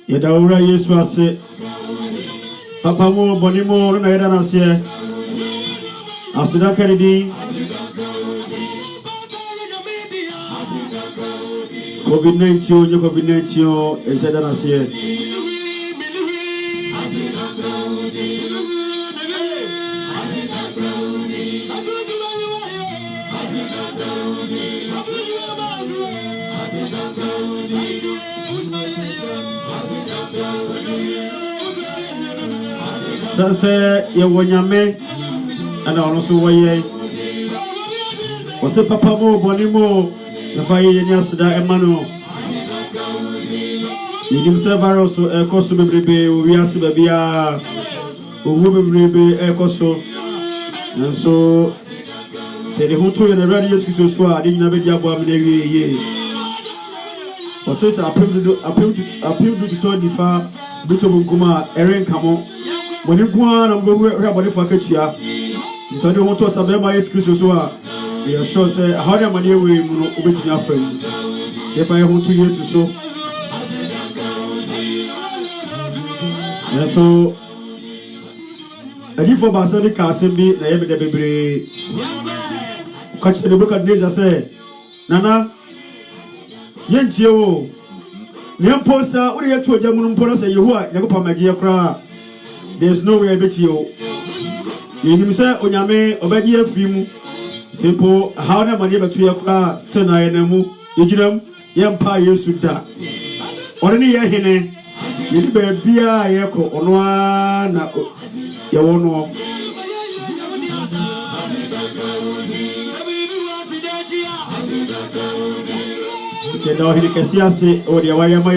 Yedawura Yesu ase papa mo bonimo na yeda na se asida karidi COVID-19 eseda na se Sanse ye wonyame ana ono so woye wose papa mo bonimo na fa ye ni asida emano yidim se virus ekoso bebrebe wi ase ba bia owu bebrebe ekoso nso se de hoto ye na radio Yesu so a de nyina be dia bo amene wie ye wose se apem du to difa buto bunkuma eren kamo When you go on and go about for Katia, you said you want to say my excuse. We are sure say how the money we with your friend. If I want 2 years or so. And so, I did for Basilic Assembly, I have the baby. Catch the book at days. I say, Nana, Yentio, Nyamposa, what are you to a German police? You are Yagopa cry. There's no way bet you. You say, Onyame, Obedi Fimu, simple, how the money but to your class, Tena Nemu, Ejum, Yampa Yesuda. Or any Yahine, you better be a echo on one, your own. You know, he can see us or the Wayama,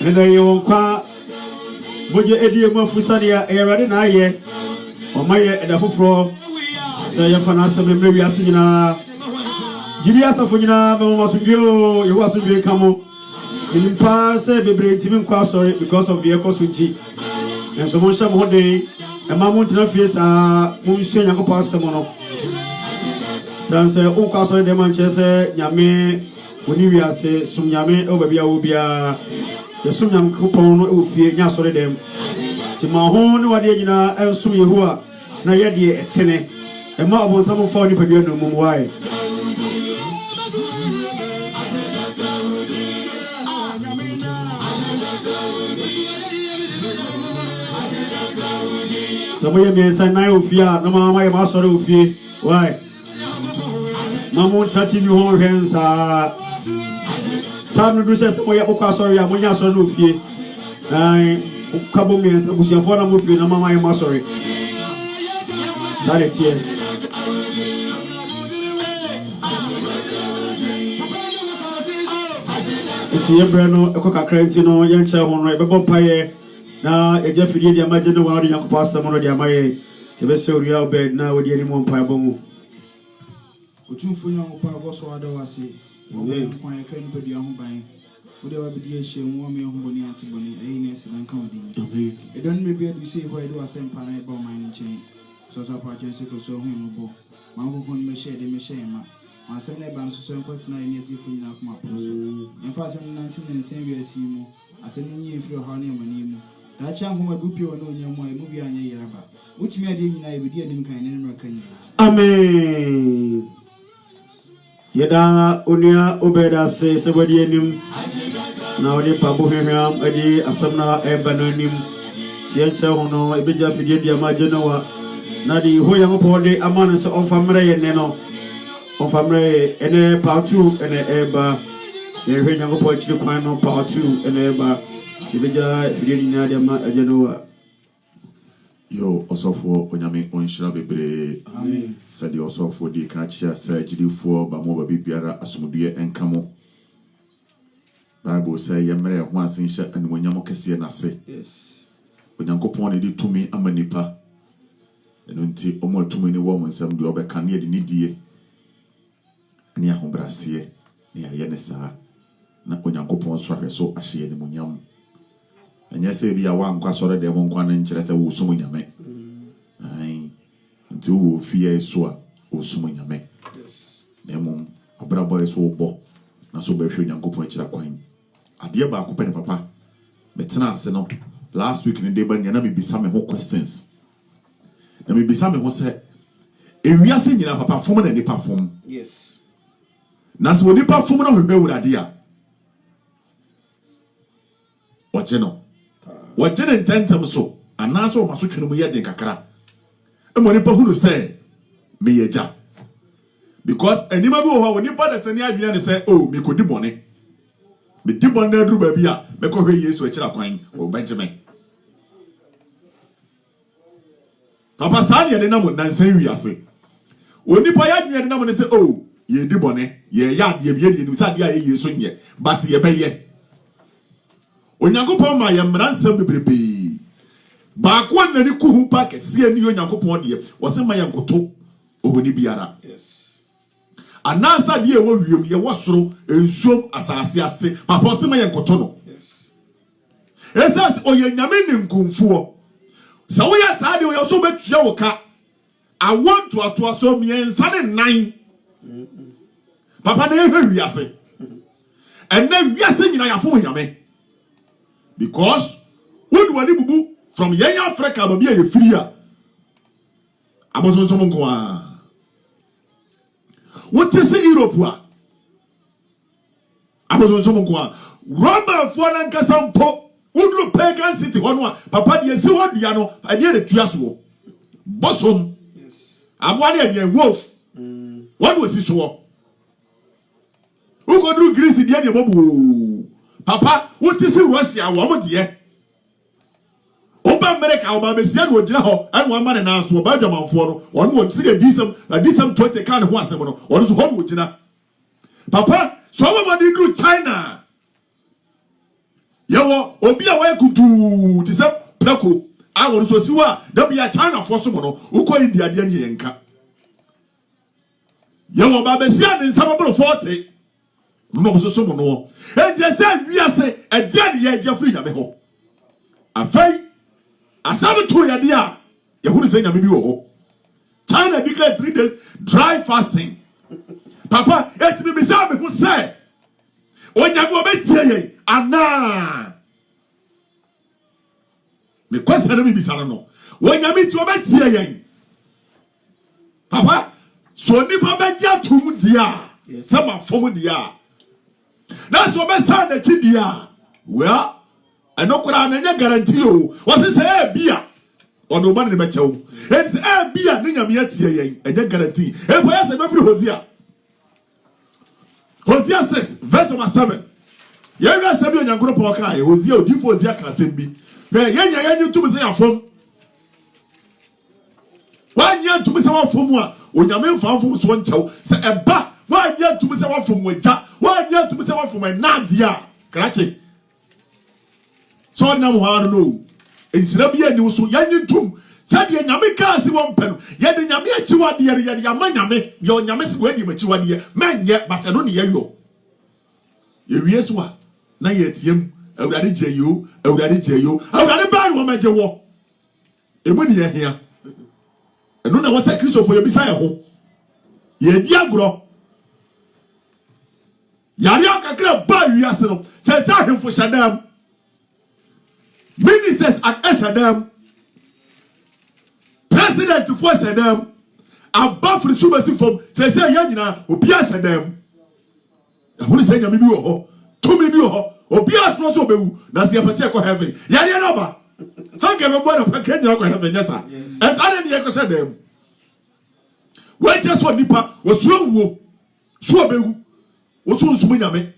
and then you won't. Moje edi emu afusania erade na aye omaye edafofro se ye fana asem mmewi ase nyina jiri asafo nyina memo asubio yehu asubio kamo nimpa se bebre ntimi nkwa sorry because of the ecosunti enso mo hye mo de ema mo ntena fie sa mo nhye nyakopo asem no sanse ukwa sorry de man chese nyame woni wi ase sum nyame o babia wo bia Yesum nyam kupon no ofie nya sore dem ti ma ho ne wade nyina ensum Yehowa na ye de etene e ma obonsam fa ni padua no mum wae so mo ye me san na ofie a na ma ye ma sore ofie wae mamu tati ni ho hwensa Tam do say mo ya bokwa sorry ya mo nya sorry no fie ai kabo mi ensa busiafo na mo fie na mama ye ma sorry dale tie ti ebrano ekokakra nti no ye nche ho no e bebo paye na e jafidie dia maje no wa ri yakopa asem no dia maye ti be se ori obed na wodi ani mo paye bomu otumfo nya mo paye bo so ada wase Amen. Amen. It don't maybe we say why do I send Pana about my chain. So I purchase it so him bo. Mamma con me share the machine. My 7 bands so important in your teeth in my person. In fact, I'm 19 and same year see you. I send you for your honey and my name. That young woman would be on your movie and your rubber. Which me I didn't I be dear in kind in American. Amen. Yeda Unia Obeda says somebody him. Now the Pabu Him, Adi Asamna Ebanonim, Tiencha Hono, Ebija Fidia Majanoa, Nadi Hoyamopode, Amanas of Famre and Neno, of Famre, and a part 2 and a Eba, the Hoyamopo Chilquano part 2 and Eba, Sibija Fidia Majanoa. Yo, also for Onyame Onshira Bebre. Amen. Said you also for the Kachia, Sajidi for Bamoba Bibiara, Asumudia and Kamo. Bible say, Yamere, once in shut and when Yamokasia Nase. Yes. When Yanko pointed it to me, Amanipa. And until almost too many women, some do over Kanye the Nidie. Near Hombrasie, near Yenesa. Not when Yanko Pon Swagger so ashy and Munyam. And yes, be a one quasora de one interest will summon yame. Aye, until fear swa will summon yame. Yes. Demon, a brother is so bo, not so very young go point that coin. A dear back open papa. Bettina seno last week in the day, but you never be some more questions. There may be some who said, if we are saying you have a performer and they perform. Yes. Nas when they perform on the with idea. What general? What didn't tend them so, and now so much to me de kakra. And when people say, me eja. Because any man who when you put the senior and say, oh, me could do money. Me did one there do baby, me could hear you switch up coin or Benjamin. Papa Sanya the number and say we are say. When you pay me the number and say, oh, ye did money, ye yard, ye be in Sadia, ye swing ye, but ye pay ye. Onyankopon ma yamransam bebrebe ba ko na ni kuhu pa kese ni onyankopon de wo se ma yankoto ohoni biara. Yes. Anasa de e wo wiem ye wo soro ensuom asase ase papa se ma yankoto no. Yes. Esas oyanyame ni nkumfuo sa wo ya sa de wo so betua wo ka awon to ato so miensa ne nan papa na ehwe wiase ena wiase nyina ya fo nyame. Because when we bubu from young Africa, but be a free. I was on someone go. What is in Europe? I was on someone go. Roma for an Casampo, Udlu Pagan City, one Papa, you see what you know. I did a Triaswo. Bosom. Yes. I'm one of the wolf. What was this war? Who could do Greece in the end? Papa, what is in Russia? Woman, dear. Oba America, Oba Messiah, would know, and one man and asked for Benjamin for one would see a decent 20 kind of once, or is home with you. Papa, so what did do China? Yawa, Obi away to Tisap Placo. I want to see what there be a China for someone who call India Yanka. Yawa Babessian in some of 40. No, so someone no. And just said, we are say, a dead year, Jeffrey Yameho. A fay, a 7 year dear. You wouldn't say Yamibo. China declared 3 days dry fasting. Papa, it's me beside me who say, when you go back to Anna. The question me beside no. When you meet to a back Papa, so nipa beja to dia. Some are from dia. That's what I said the chidia. Well, I know what I guarantee you. Was it say beer? Or no money in the metro? It's a beer, Ninga Miati, and then guarantee. And why I said every Hosea? Hosea 6, verse number 7. Yaga Sabi and Yankro Pokai, Hosea, Difozia Kasimbi. Where Yan to be say a phone. 1 year to be someone from one. When your man found from one child, say a bat. 1 year to be someone from Weta. 1 year to be someone from my Nadia. Karachi. So now I don't know. It's not be a new so young tomb. Said the Yamika as one pen. Yet the Yamia Chiwa dear, Yamayame, your Yamis wedding, Machiwa dear, man yet, but I don't hear you. Yes, what? Na yet him, I would have you, I would have you, I would have bad woman to walk. A money here. I don't know what's a Christian for your Messiah home. Ye diagro. Yariaka could buy you yourself. Says him for Shadam. Ministers at Eshadam. President to force Shadam. Above the super from says Yanina, who Pia Shadam. Who is saying a bibi to me bio obi atno so bewu na se yapase ko heaven yare na ba san ke me boy na package na ko heaven yes sir as ade de ko say dem we just so nipa osuo wuo so bewu osu nsum nyame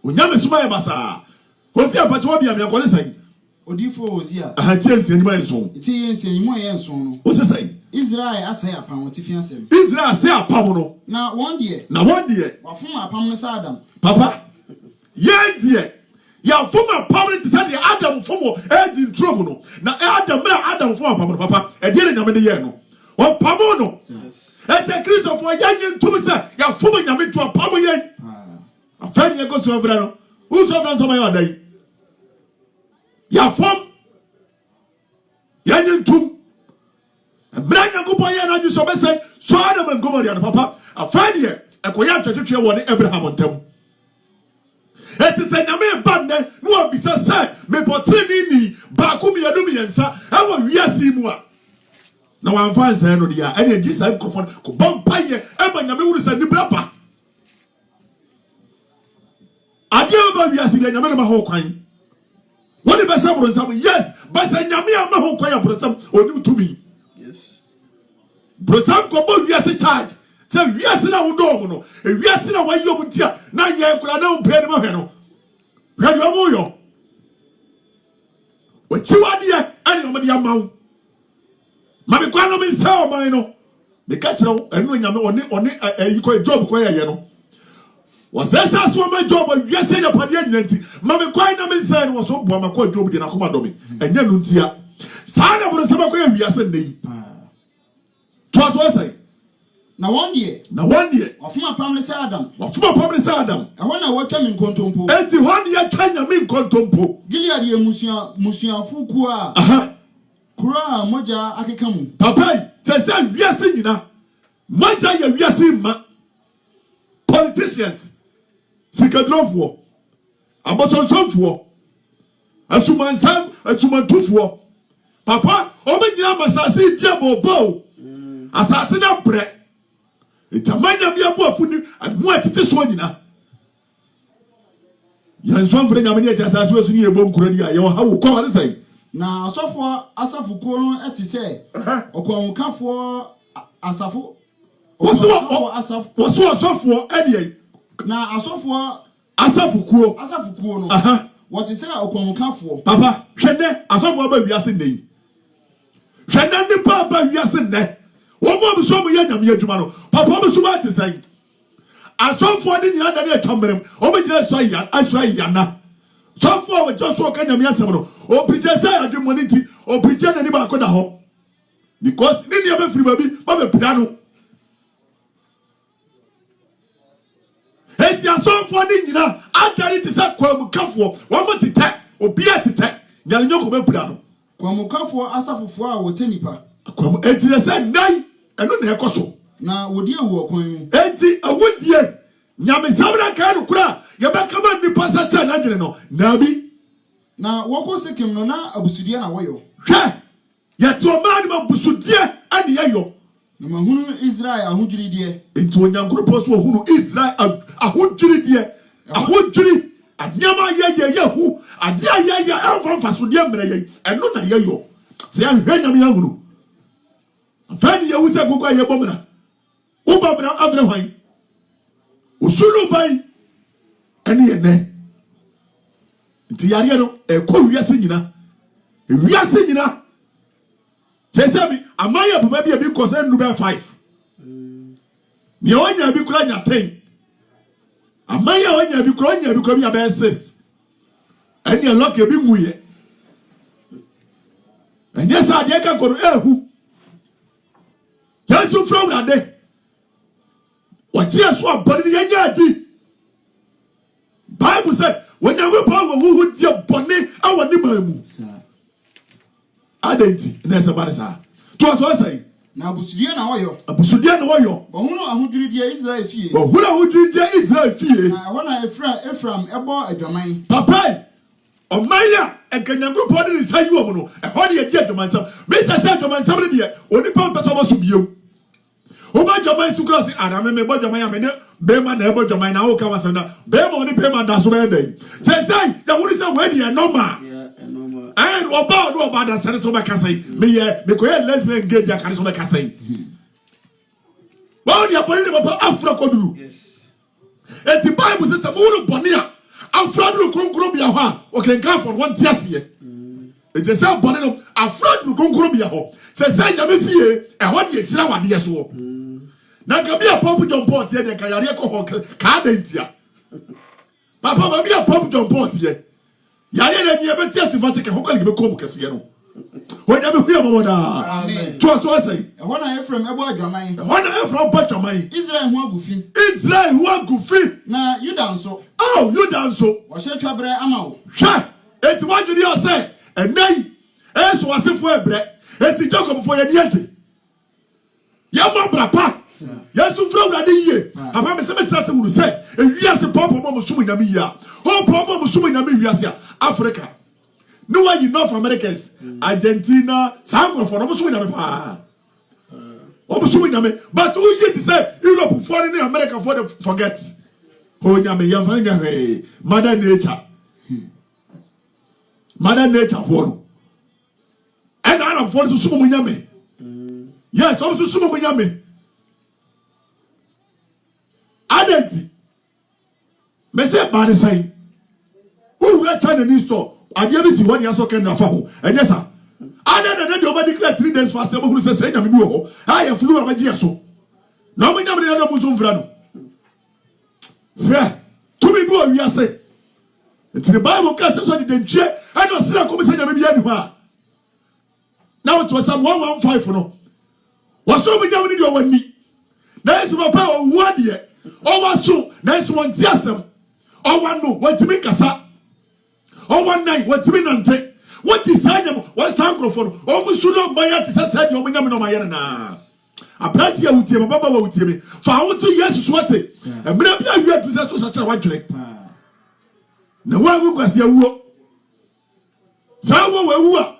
onyame suma ye basa osi apache obi am yakole sai odifo ozia ahati ensi enima enso ti ensi enimo ye enso no osi sai Israel asay apam otifi asem Israel asay apam no na one day wafum apam no sa Adam papa ye die ya fum apam no say the Adam fum e di ntromu no na Adam fum apam no papa e die nyame de ye no o pam no ete Christ for yanyin ntumi say ya fum nyame to apam ye afani ye go so ovra no who so ovra so my odai ya fum yanyin ntumi Branya go boy na ju so be say so Adam and Gomorrah papa afani e koya twetwe won Abraham ontam eti se nyame ba ne no obisa say me potini ni ba ku mi adu mi yensa e wo wiase mu a na wan fa nsa no dia e dey Jesus microphone ko bompaye e ma nyame wuru sa ni brapa adia ba wiase dia nyame ma ho kwan woni be sa bro nsam yes ba sa nyame ma ho kwan ya bro nsam oni tumi Brosam ko bo wiase charge say wiase na wo do no e wiase na wayo mu dia na ye kura na wo pe ni ma hwe no hwe do mo yo o chiwade ani o me dia mawo ma me kwa no me sa o man no me ka kire enu nyame one yi ko job ko ye no wo se sa so ma job wiase na pade anyinanti ma me kwa na me sa no wo so bo ma ko job di na ko ma do me enya no ntia sa na brosam ko ye wiase nei Twas what say? Na one day. Wafuma pamle say Adam. E wona wacha min kontompo. Enti one day kanya min kontompo. Gilead ye musia fuku a. Kura moja akekamu. Papa, say wiase nyina. Moja ye wiase ma. Politicians. Sikadrofo. Abosonsonfo. Asumansam, atumantufuo. Papa, o me nyina masase dia bobo. Asase na bre etamanya bia bo afuni admu atete so nyina yanso mfre nyame ne asase so ni ebo nkura dia ye ha wo kwa wale sai na asafuko no etise okwanwukafo asafo woso asofo edie na asafukuo no what is say okwanwukafo papa hwede asofo ba wiase nei hwede ni ba wiase nei Womo bi so mu ya nyame adwuma no papa bi so ba te sai asofo de nyina da ne atomrem o be nyina so ya asra yana sofo we just so ka nyame asem no o preacher say adwuma ni ti o preacher na ni ba ko da ho because ni ne ba firi ba bi ba be pida no eti asofo de nyina adari te say kwamu kafo wo mo tete obi atete nyale nyoko be pida no kwamu kafo asafofo a wotanipa kwamu eti say nai eno na ekoso na wodi ewu okwan mu enti awudie nyame sabra ka no kura ye be kama ni pasa cha na dwene no na bi na woko sekem no na abusudie na woyo hwe ye to man ma busudie ani yeyo na mahunu Israel ahudwiridie enti onyankuru poso ohunu Israel ahudwiridie ahudwiri anyama ye hu adia ye enfa sodie mre ye eno na yeyo se ya hwe nyame ahunu Fani ya wuse kukwa ye bomna. Uba mna avre hwai. Usulu bai. Eni ene. Nti yare no ko wiase nyina. Wiase nyina. Sese bi amaya papa bi e bi ko se nube 5. Ni onya bi kura nya 10. Amaya onya bi kura bi abe 6. Eni lock e bi muye. Enye sa de ka ko ehu. Yesu from that day. What Jesus was born in the Bible said, when you go power who dear bonnet, I want him. Identity, and that's about it. To us, I say, now Busudia na oyo. Busudia na oyo. But who know who did Israel fee? But who did Israel fee? I want to Ephraim, Ebo, Edamai. Papa, o Maya, and can you go body is how you want to? A body a gentleman, Mr. Gentleman, somebody here, only one person was to be you. Oba Jamai Sukrasi, and I remember Jamai, Bema never Jamai now come as a Bema only Bema that's where they say, that what is a wedding and normal. And about that Sanasoba Casay, me, lesbian gate, Yakasoba Casay. Well, you're putting about Afro. Yes. And the Bible says, Amuru Bonia, Afro Concrobia, okay, come for 1 year. It is a bonnet of Afro Concrobia. Says, I never fear, and what you say, what yes, war. Now, can be a pump on board here, the Kayako Cardentia. Papa, be a pump on board here. Yaya, you ever test if I take a hook and give a comb Cassiano. Whenever we have Amen. Trust what I say. When I am from about Jamai, when I am from Bajamai, Israel who goofy. Israel who goofy. Now you dance so. Oh, you dance so. What's your trouble? Amao. Sha, it's what you say. And nay, as was if we're bread. It's a joke for your diety. Yama Brapa. Yes, you from that year. I remember some will say, if you ask a pop of Suminamia, oh, problem of Suminamia, Africa. No one you North Americans, Argentina, Sango for almost Suminam. But who yet to say Europe, foreign America for the forget. Oh, Yammy, Mother Nature. Mother Nature for. And I am for Suminame. Yes, also Suminame. Identity. Mese bad say. Who will China in store? I never see one year can raffle. And yes, sir. I don't know declare 3 days fast. Who says, I have flew of a gesso. No, we never know Musum Frano. Yeah, to me, boy, we are saying. It's the Bible cast so the jet. I don't see a commission maybe anywhere. Now it was some 115 for no. What's so we don't need your 1 knee? There is no power 1 year. Over so, there's 1 tiasem. Or 1 no, what to make a sa. Or 1 night, what to mean and take. What design them? What's Anglo for? Almost should not buy it. Said your minimum on my yana. A plenty of Utima, Baba Utimi. For I want 2 years to sweat it. And maybe I have to set to such a white lake. No one will see a woo. Sawa were.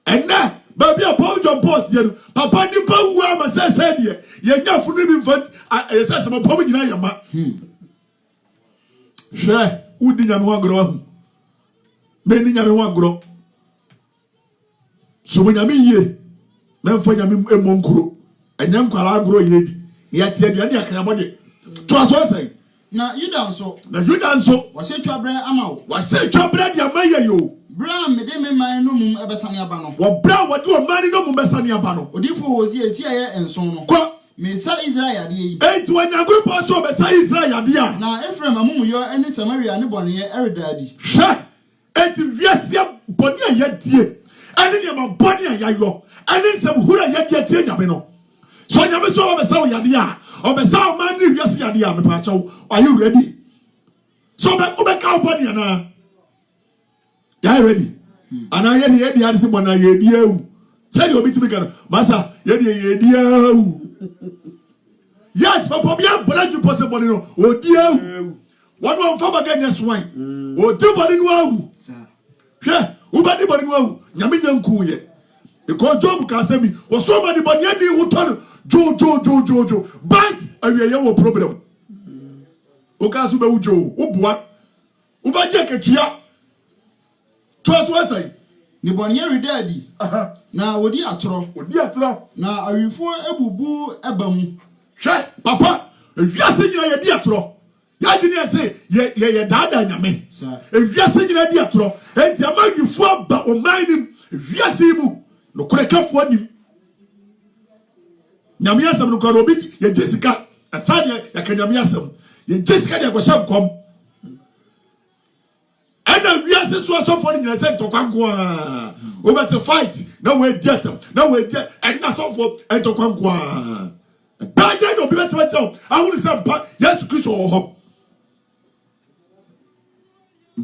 And now, baby, a pound on board, Papa Nipa, who am a said here. You're not for living, but I said some power in Ayama. Sure, who didn't want to grow? Many never want to grow. So when I mean ye, men for Yamim a monkro, and young Kala grow ye, yet you are near body. Trust what I say. Now you done so. Now you done so. What's your bread, Amau? What's your bread, Yamaya you? Brown, Madame, my no moon, Ebasania Bano. What brown, what you are married no Messania Bano? Or if was here, Tia and so on. Mesa Israel, eight when a group also Mesa Israel, dear. Now, Ephraim, among you, any Samaria, and one here, every daddy. Sha, and yes, your body yet, dear. And then your body and yayo, and then some who are yet Yamino. So I never saw Mesa Yadia, or Mesa man, yes, Yadia, Pacho. Are you ready? So, my cow body and I ready. And I had the answer when I hear you. Tell you a bit to me, Massa, you. Yes, Papa, but you possible, oh dear. What one from again, yes, wine. Oh, do body wow. Yeah, who body wow. Yamidan Kuye. Because Job can say me, or so many body who turn Joe. But I will problem. Okasuba Joe, Ubwa, Uba Jacket. Trust what I say. Nibonyeri daddy. Na wodi atro. Na awifo ebubu ebamu. Hwe papa, ewiase nyina ye di atro. Ya dini say ye dada nyame. Ewiase nyina di atro. Enti amawifo aba omanim ewiase mu. No korekafo anim. Nyame asem no kwaro obi ye Jessica. Asade ya kanyame asem. Ye Jessica de kwasha nkom. And we are so for the same to Kankwa. Over to fight. Now we're dead. Now we're dead. And that's all for and to Kankwa. But I don't be better job. I want to say, yes, Chris or home.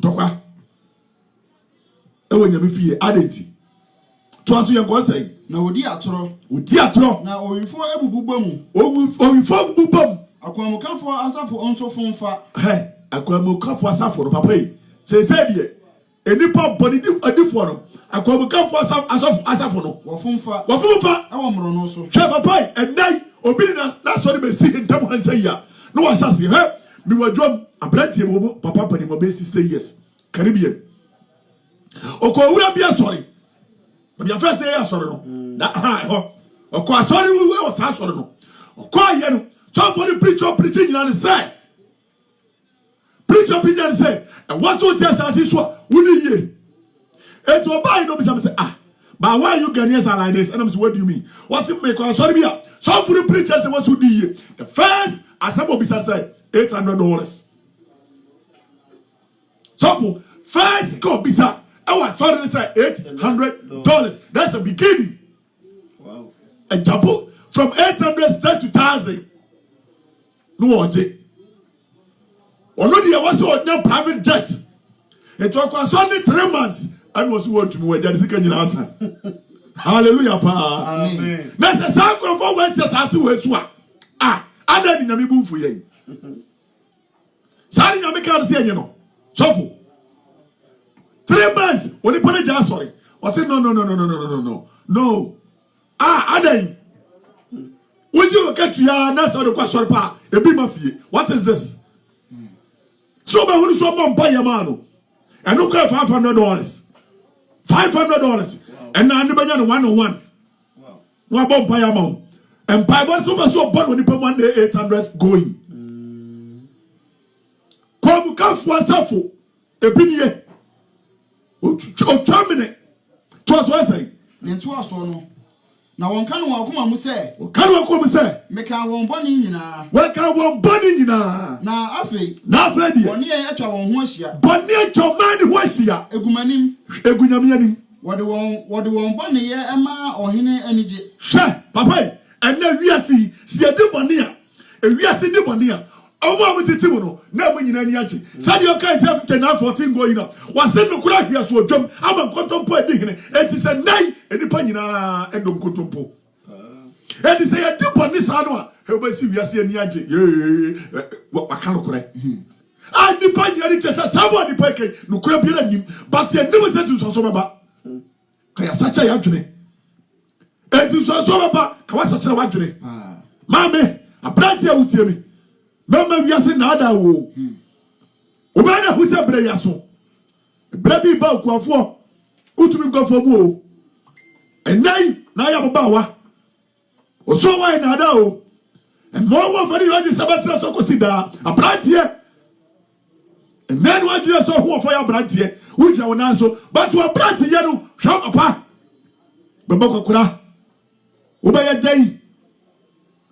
Toka. When you feel identity. To answer your question. Now, Diatro. Now, we for a bubum. Oh, we for bubum. I come for us for on so phone for. Hey, I come for us for papa. Say, enipa body adifo no akobuka for asafo no wofumfa ewo mro no so hwe papa endai obi na so be si ntam hansa ya no wasase he mi wadwom abrantie mo papa pani mo be 60 years Caribbean okowura bia sorry bia fa say ya sorry no na ho okwa sorry we was sorry no okwa ye no so for the preaching na say preacher say and what so tell us so wuni ye it will buy no be say but why you Ghanaians are like this? And I'm saying, what do you mean? What's it make? Sorry, yeah. Some for the preachers say what's who do ye? The first assemble be said $800. So for first go be said, sorry to say $800. That's the beginning. Wow. A jumbo from 800 straight to 1,000. No object. Already I was on no private jet. It was only 3 months. And was what to me, that is a answer. Hallelujah, pa. Amen. That's a sacrifice for when just as to Weswa. I didn't have me for you. Sorry, I can't say, you know. So for 3 months, when you put a jar, sorry. I said, no. No. I didn't. Would you get to your next or the question? Pa, a bit mafia. What is this? So, my who is someone buy a man and look at $500. $500 and now anybody 101. Wow. One bomb by amount and by one so bad when you put 1 day 800 going. Come for Safo a binye. O terminate. Twas what I say. Then to us no. Now one can walk come say. Can you come say? Make our one bunny na. What can one bunny na? Na afi. Na Freddy. Bunny e twa won ho ahia. Bunny e twa man ho ahia. Egumanim. Egunyamianim. What the one bunny ye ema ohene anije. Sha, papa, and na wiase si ade bunny a. E wiase de bunny a. Omo amutiti mu no, na mo nyina ni age. Sadi o kai 5914 going up. Wase no kura hwia so odwam, aba nkontompo edi hene. Enti se nai enipa nyina edom nkontompo. Enti se ye de bunny sa no a, he ba si wiase ani age. Waka no kura. Nipa nyina ni twesa sabo nipa kai no kura bi na nim, but ye nim se tu so baba. Kaya sacha ya dwene. Enti so baba, ka wa sacha wa dwene. Mame, abrante a utie mi. Mama wiase na ada wo. Obana hu se bre yaso. Bre bi ba okuafo. Utumi nkofo mu o. Enai na ya baba wa. Oso wa na ada o. Mo wo fari wa di sabatra so kosida. Abrante. Enai wa di so hu ofo ya abrante. Uja wona so, but wa abrante ye no hwa papa. Baba kokura. Obaya dai.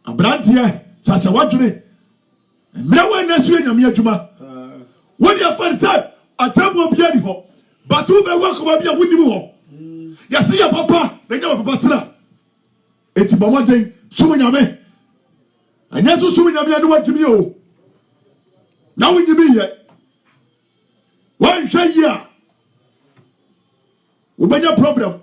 Abrante sacha wadwene. Mrewa na suye nyame adwuma. Wodi afarisa atamu obia ni ho. Batu be wako ba bia woni mu ho. Yase ya papa, na nya papa tira. Eti bomo den sumu nyame. Anya so sumu nyame anu watimi o. Na wonyimi ye. Wan hwa yi a. Ubanya problem.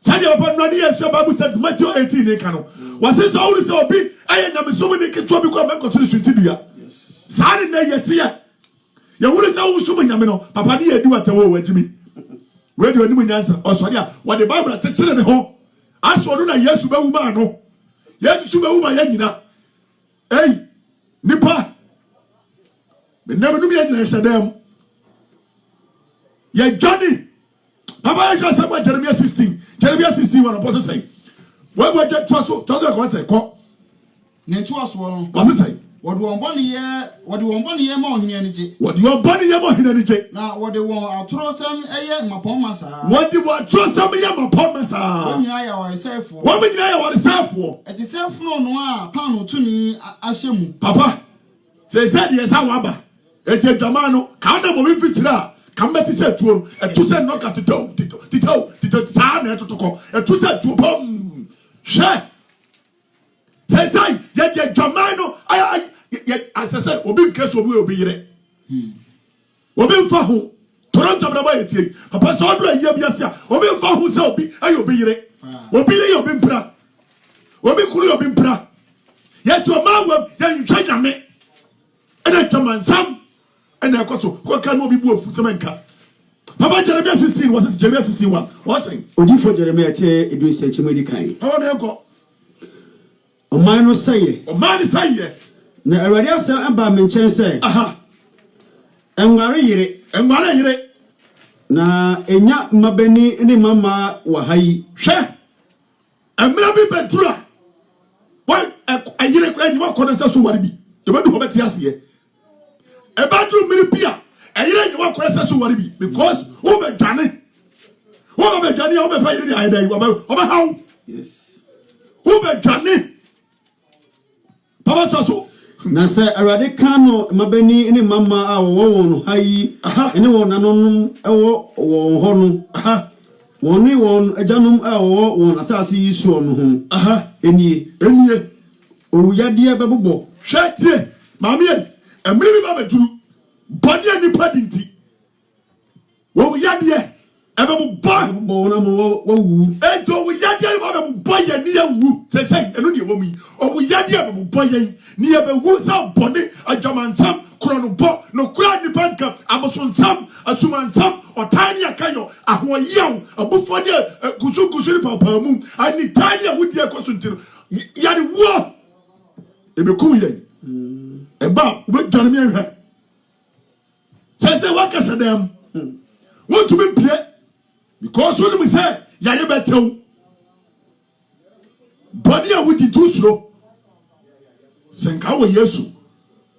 Sadi papa no ni yesu Bible said Matthew 18 ne kanu. Wase so uri se obi aye nyame so ni ketwa bi kwa banko tiri suntidia. Sadi na yete ya. Ya uri se wo so nyame no papa ni edi watawo wajimi. We de oni munyansa osori a what the Bible atechire ne ho. Aso no na Yesu ba wuma no. Yesu ba wuma ya nyina. Ei nipa. Me na me ya nyina shedam. Ya Johnny Papa I just said Jeremiah 16. Jeremiah 16 one apostle say. Where we get trust go say ko. Ne to aso no. What say? What do one bunny ye ma ohini anije. What do you bunny ye ma ohini anije? Na what the one atrosam eye mapoma sa. What do you atrosam ye mapoma sa? When ya wa self. What when ya wa self wo? E ti self no a pan to ni ahyemu. Papa. Say yes awaba. E ti adwama no ka na mo bi fitira. Kambeti se tuo etu se no ka tito sa na etotoko etu se tuo pom hwe sai ye dwamano ay asese obi nkeso obi yire obi mfa ho toronto bra ba yetie papa so odro aye biasia obi mfa ho se obi ay obi yire obi re obi mpra obi kuru obi mpra ye to ma wa ye ntwa nyame ene twamansam and I got so what can be both for Semenka. Papa Jeremiah 16 was Jeremiah 61. What's saying? Odi for Jeremiah, it was such a medical. How may I go? O man was say, O man is say, na Aradia say, and by mention say, aha, and Marie, na enya mabeni ni mama wa hai. She, and maybe Petra. Why, a year and you are connoisseur who will be. You want to have a tiasia. A bedroom miripia. And you don't want to worry because over Danny, over Danny, over the idea over how? Yes. Over Danny. Papa Tasso. Na say Arade Kano mabeni ni mama a wo hai ene wo nanon ewo wo hono woni won ajanum a wo won asase yi so no ho enie owuyade bebobbo hwetie maame e emiri bi ba beduru body ani padinti wo yade ebebobbo na mo wu ejo wo yade ebebobbo ye ni ya wu sesei eno ne wo mi o yade ebebobbo ye ni ebewu sa body adwamansam kronobo no kura ni panka abosonsam asumansam otani akayo ahoyew abufo de kusukusu ni papa mu ani tani awudi ekosuntiro yade wo ebekum ye eba we dwane mi ahwe say what can them want to be play because when we say yare betew body and with too slow senka wo yesu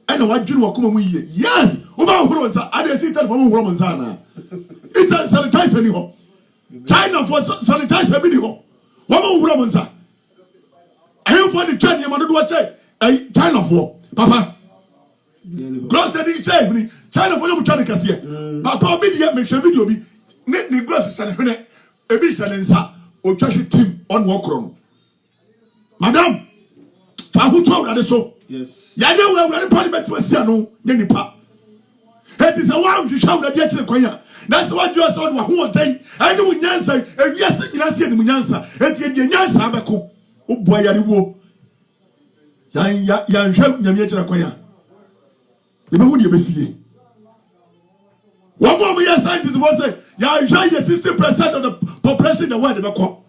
and what dream wakoma mu ye yes wo ba horo nsa ade see tell from horo nsa na it is sanitize any ho China for sanitize be ni ho wo ba horo nsa ayi for the trend yamado do che China for papa Gloss said in China for you China Cassia. Papa media make sure video be ne gloss and a bit salensa or trash team on walk room. Madam, Fahu told that so. Yes. Yada will run parliament to a siano, Yenny Pa. It is a while you shout at the choir. That's what you saw one day. I know Yansa, and yes, Yansa and Munyansa, and Yansa Abako. Oh boy, Yariwo. Yan shall Yamia choir. The who you see. One more year scientists was say, ya 60% of the population in the world ever call.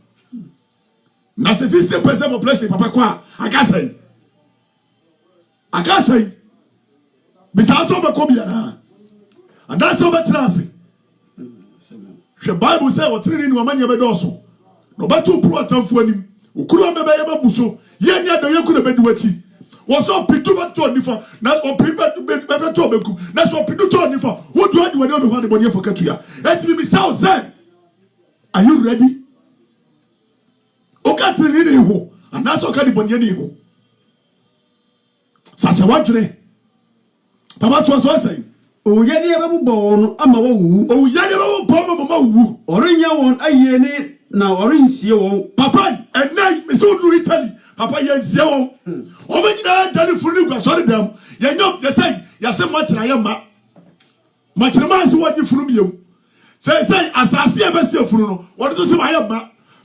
That's 60% population, Papa Qua. I can't say. Besides over Kobiana. And that's over Transi. The Bible says, what training your money ever does. No matter who brought them for him, who could have ever buso, yet the Yaku of Bedwetty. Was so Pituba Tonifa, not or people to be better to that's what Pitu Tonifa. Who do I do when you want for Katuya? Let me be south then. Are you ready? Okatini, and that's what Kadiboniani. Such a one today. Papa was saying, o yade ebebu born ama wu oh, Yadabo Bomba Wu, orinya won ayene na orinsie won Papa, and night, Miss Odu Italy. Papa Yanzio, Omina Danny Funu, sorry them. Yanyo, you say much I am much reminds what you from you. Say, as I see a best of Fruno, what does I am?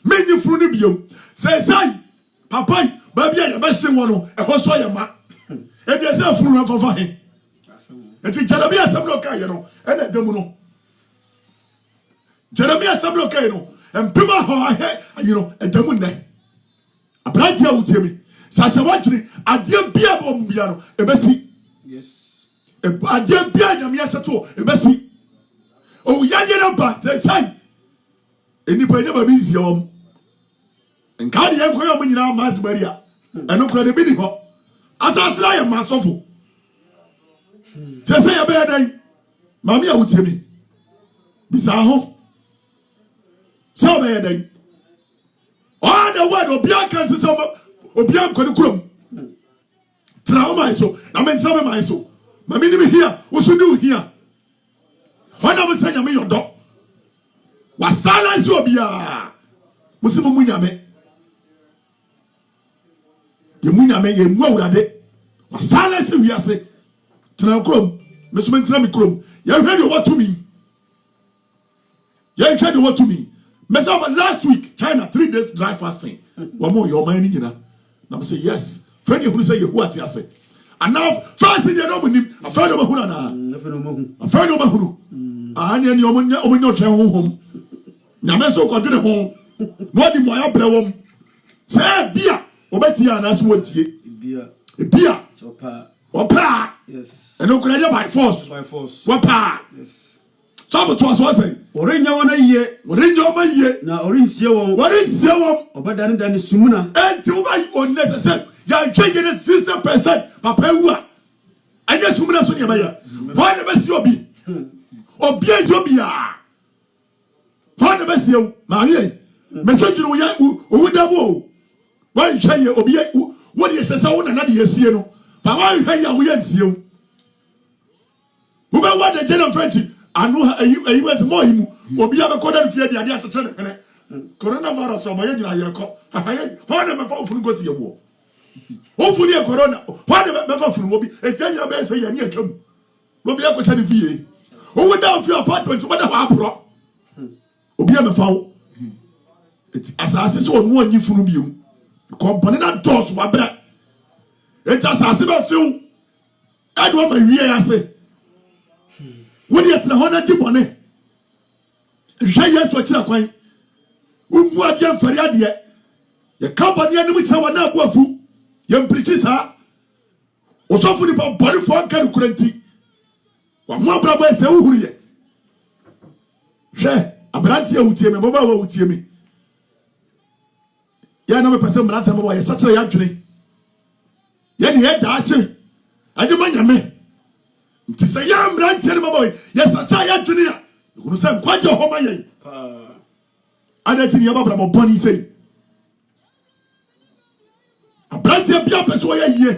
Many Frunibio. Say, Papa, baby, I best say one, a horse I am. And there's a Fruno for him. And it's Jeremiah Sablocano, and a demono. Jeremiah Sablocano, and Pima Ho, you know, a demon. Abratia will tell me, such a watchery, a dear beer bombiano, a Bessie. yes A dear beer Yamiasato, a Bessie. Oh, Yanaba, say, any point never means your and Cardi Yanko when you are Mass Maria, and no credibility. As I am Masofu. Say a bear day, Mamma will tell me. Bizarro. So bear day. All the word Obianca says Obianca Krum. Trauma so, I mean some of my so. My minimum here, what should do here? When I was saying your dog. Was silence will be a Muslim Munyame. The Munyame, you know that it was silence we are saying. Tram Krum, Miss Mentrami Krum. You heard what to me. You heard what to me. Last week, China 3 days dry fasting. One more, your mind, you know. Now I say yes. Friend, you say you what you say. And now, first in the name, a friend afano mahuna na afano mahu afano mahuru ani ani omunyo twen honhom nyame so kwadwene ho no di moya brewom se bia obeti ya na so wontie bia so pa opa yes eno kura je by force opa yes so bo to so say orinya wona yiye na orinsie won obadane dane sumuna enti wo bai unnecessary ya hweye ne 60% papa wu a anya sumuna so nyama ya ho ne besi obi obi a ho ne besi o ma ye message no ya owudabo wa hweye obi wo de sesa wo na de yesie no pa wa hweye wo ya nsie o wo ba wa de general french anu ayi was more himu obi abekoda fie de ade asete ne coronavirus o maye nyina yeko ho ne me fa ofunu gosi yebo ofunu e corona ho ne me fa ofunu obi e nyina be se ya ne atwam obi akocha ne fie o wo da fie apartment wo da ho apro obi me fa wo eti asase so onu anyi funu biom company na dos wa bra eti asase be fiu ado ma wie ya se wodi etina hona di bone hwe yeso akira kwan ubu ade amfari ade ye company anim kira wana abuafu ye mprichi sa osofu ni body for kan kuranti wa mo abrabo ese uhuru ye hwe abranti ya utie me baba wa utie me ya na me pese mrata baba ye sakira ya dwene ye ne ye daache ade manyame nti se ya mranti ne baba ye sakira ya dwene ya kunu se kwaje ho mayen adati ni baba brabo boni sei abranti bia pese ya yie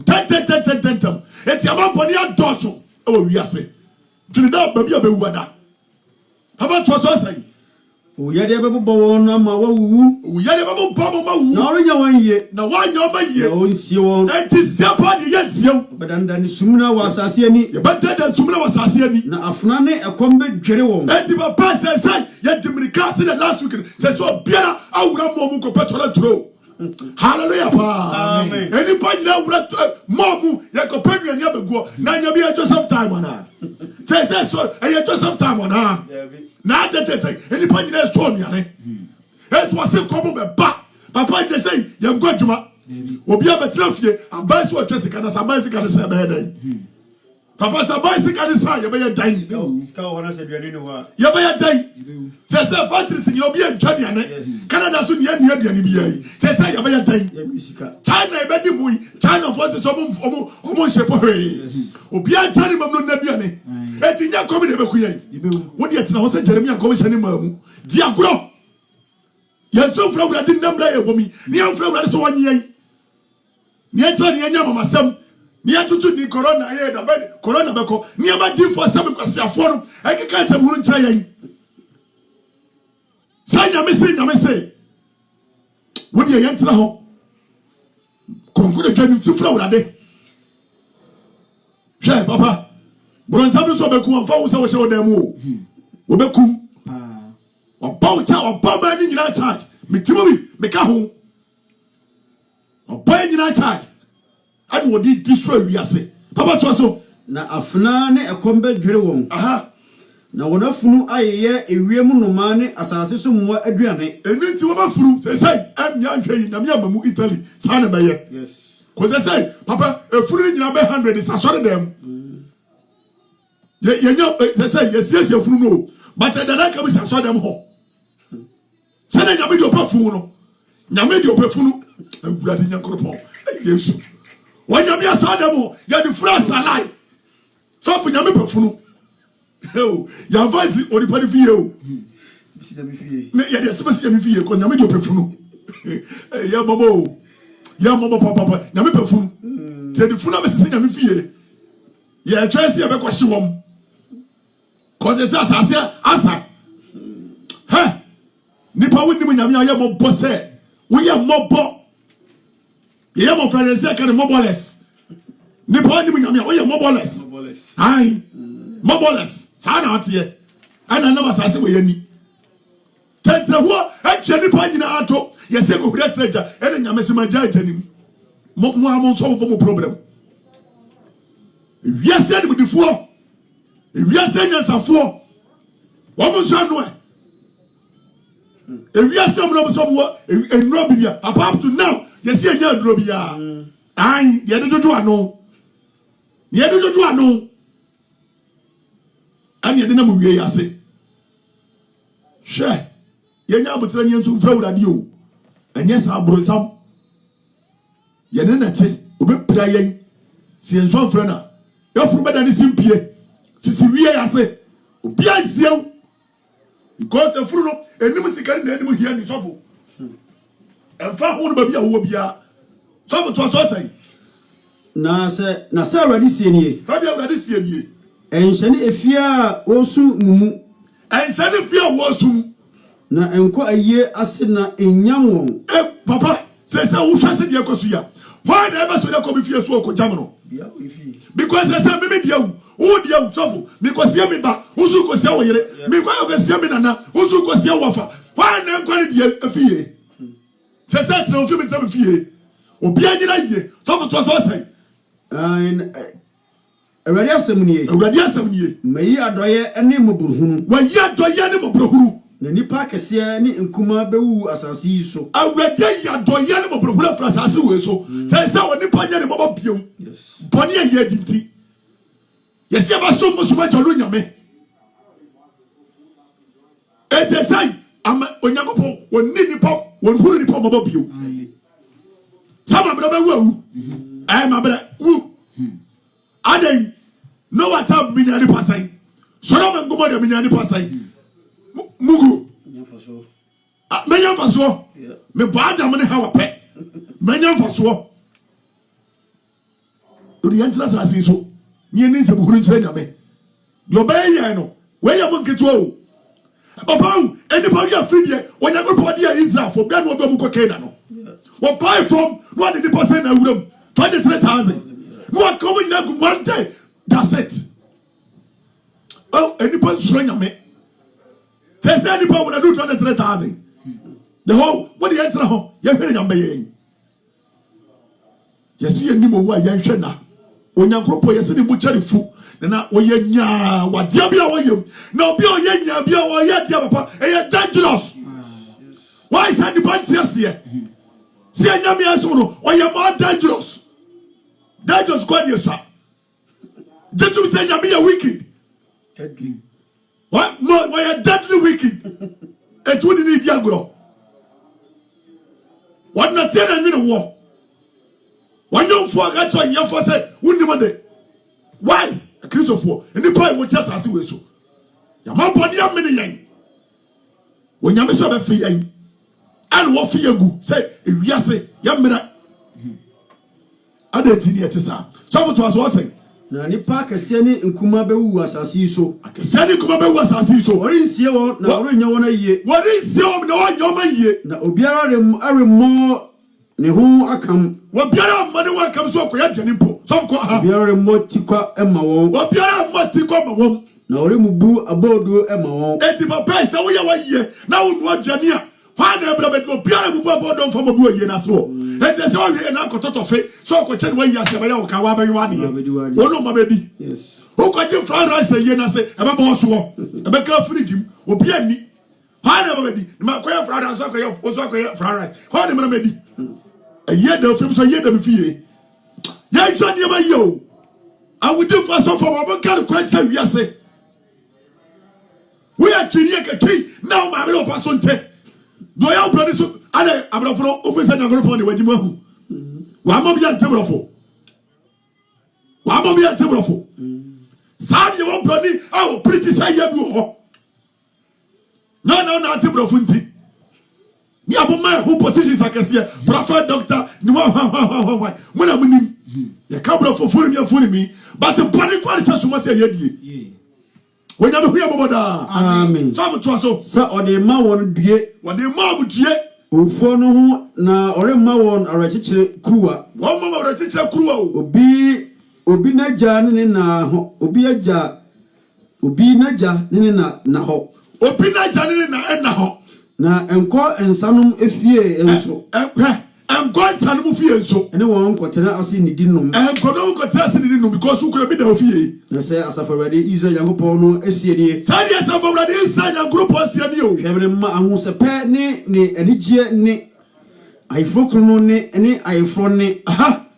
tentententententem eti ama boni adoso e wo wiase dwene da babia be wuada aba to sei o yade be bo won na ma wawu o yade be bo ma wu na orinya wan ye na wanya ma ye o nsie won enti siapa de ye nsie bedanda ni sumuna wasase ani ye bedanda sumuna wasase ani na afuna ne ekombe dwere won enti ba pa sai ye dimirika se the last week se so biara awura mo mu ko petrol turo hallelujah pa amen eni pa nyina awura mo mu ye ko pedua nya beguo na nya bi Joseph time na say so e Joseph time na na tete eni pa nyina so nuane it was a kobo be ba papa dey say ye ngwadwuma obi abetra fie abai so atwa sika na sabai sika na say be den papa sabai sika na say ye be dan sika ho na say duane ne wa ye be dan say factory sika obi antwa duane Canada so ne anu aduane bi yi say ye be dan ye sika China e be di bui China forces omo shepo he obi antari mam no na duane eti nya komi de be ku yen wo de etina ho say Jeremiah commission ni mamu di agro yeso fra wura di ndamra ye bomi ni amfra wura so wanye yen ni etra ni anya mama sam ni atutu ni corona ye da be corona be ko ni aba di for sam kwase aforo e keka sam huru ncha yen sanya me say wo de yen tra ho konku de twanim si fra wura de je papa bronzam so be ku amfa wo se wo she wo dem wo be ku Oba ni nyina charge mitimobi meka ho oba nyina charge ade wodi destroy wiase papa to so na afuna ne ekombe dwere won aha na wona funu ayeye ewiem noma ne asase so mo aduane eni nti wo ba furu say amia hweyi na mia mamu Italy sa na beye yes ko say papa efuru nyina be 100 is asore dem ye nya say yes efuru no but the like we asore dem ho Sana nyame di opafunu no nyame di opafunu awurade nyankropon Yesu wanyame asada mo ya di France alai so fu nyame pafunu ya vazi onipa di fie o bisi nyame fie ne ya di asebesi nyame fie ko nyame di opafunu ya momo papa nyame pafunu te di funu abesi nyame fie ya chance ya be ko hye ko se asase asa nipa woni mu nyame aye mo bose wo ye mobo ye mo friends kan moboless nipa woni mu nyame wo ye moboless ai moboless sa na ate ana na basase wo ye ni tetre ho a nipa nyina ato ye se ko hura treja ene nyame se ma jaja nim mo amon so mo problem wiase ni mudifuo wiase nyansafo wo mo so no wiase mo so mo enro bibia up to now yesi enya aduro bia ai ye de dodo ano ani ye de na mo wie yase hwe ye nya abotra ni ensu mfra wurade o enye sa abronsam ye ne nete obepira yen si enso mfra na yafuru beda ni simpie sisi wie yase obi aziew because efuru no enim sikari na enim hia ni sofo emfa ho no ba bia wo bia sofo to so sai na se already sie nie fadi already sie nie enhyene efia osu mumu enhyene fia wo sum na enko aye ase na enyam won papa se wo hwase de ekosu ya why na ebe so de ko bi fie so ko jam no bia we fi because se me dia wo dia sofo because ye me ba usu ko se wo yere me kwa ko se me nana usu ko se wo fa why na enko ne dia fie se tra wo fi me tra fie obi anyina ye sofo to so sai Awurade asɛm nie mayi adɔyɛ ne moburuhunu wayi adɔyɛ ne moburuhunu na nipa kɛseɛ ne nkuma bɛwu asase yi so Awurade yi adɔyɛ ne moburuhunu afra asase wo so sɛ wo nipa nya ne mɔbɔ biom bɔne ayɛ dinti yɛsi aba so musuma jalo nyame ete sai ama onyankopɔ wonni nipa wonhuru nipa mɔbɔ biom sama bra bɛwu ai ma bra wu aden no wata minyani pasai soro mengomo de minyani pasai mugu menya faso me baada mne hawa pe menya faso odi yantra sase so nye ni se buhuru nkyere nyame lo be ye no we ye mo nketu o papa eni pa ya fidie onya go podi ya Israel for bia no obi mu kokena no wo buy from no de percent na wuram 23,000 no are coming in one day. That's it. Oh, anybody showing a me. Says anybody will do 23,000. The whole what the answer home? You're hearing a baying. Yes, you need more young Shana. When your group is in the butchery food, then I will ya what Diabia or you. No, be or yet, Papa, and you're dangerous. Why is anybody here? See, I am here, or you're more dangerous. That just got you, sir. Just to say you're wicked. Deadly. What? No, why are deadly wicked? It wouldn't need Yagro. What not saying in a war? One young folk got to young for say, wouldn't Monday. Why? A Christopher, and the boy will just ask you so. Your mom body a many young. When you're Mr. Fee, and what for you say, if you say, young man. Adeti ni etisa. Chabo to aso say. Na nipa kese ne nkuma bewu asase so. Akese ne nkuma bewu asase so. Ori nsie wo na ori nya wona yie. Wori nsie wo na wanya wona yie. Na obiara remo ne ho akam. Obiara mo ne ho akam so akoya dwane mpo. So ko ha. Obiara remo tikwa ema won. Obiara mo tikwa ma won. Na ori mubu abodo ema won. Eti papa se wo ye wa yie na wo nu adwane a. Why na ebra bet obiara mubu abodo mfa mabu yie na so. Eti se wo hwe na akototo fe so ko chen wa yie ase ba ya wo ka wa ba yi ade. Wono ma bedi. Yes. Who can give fried rice yie na se e ba bo so. E ba ka fridge mu obi ani. Why na ba bedi? Ma ko ya fried rice so ko ya fried rice. Why na ma bedi? A year da film so year da me fie. Ya jwa de ba ye o. I will do for so for my God quite say we say. We are twini ka twi now ma me o paso nte. Do ya brother so ale abrafo ofisa nya group on the wajimu ahu. Wa ma bia ntebrofo. Wa ma bia ntebrofo. Sa ye won brother aw preach say ya bi ho. No na ntebrofo nti. Ni aboma who positions akese prophet doctor ni wa mo na munim. Ye kabro for funi me but the body quality so much say yedie. When you hear about amen. So ode ma won due. What the ma bu due. Ofo no ho na ore ma won arekekere kruwa. Won ma arekekere kruwa o. Obi naja ne na ho. Obi naja ne na ho. Obi naja ne na ho. Na enko ensanom efie enso. And God san mu fie so. Ene won kotena ase ni di nom. And kono kotena ase ni di nom because who could be the fie. Na say asafawade Israel Yankopon no asie die. Sadi asafawade Israel Yankopon asie die o. Hwebere ma ahosepe ne anigye ne ayefrokro ne ayefro ne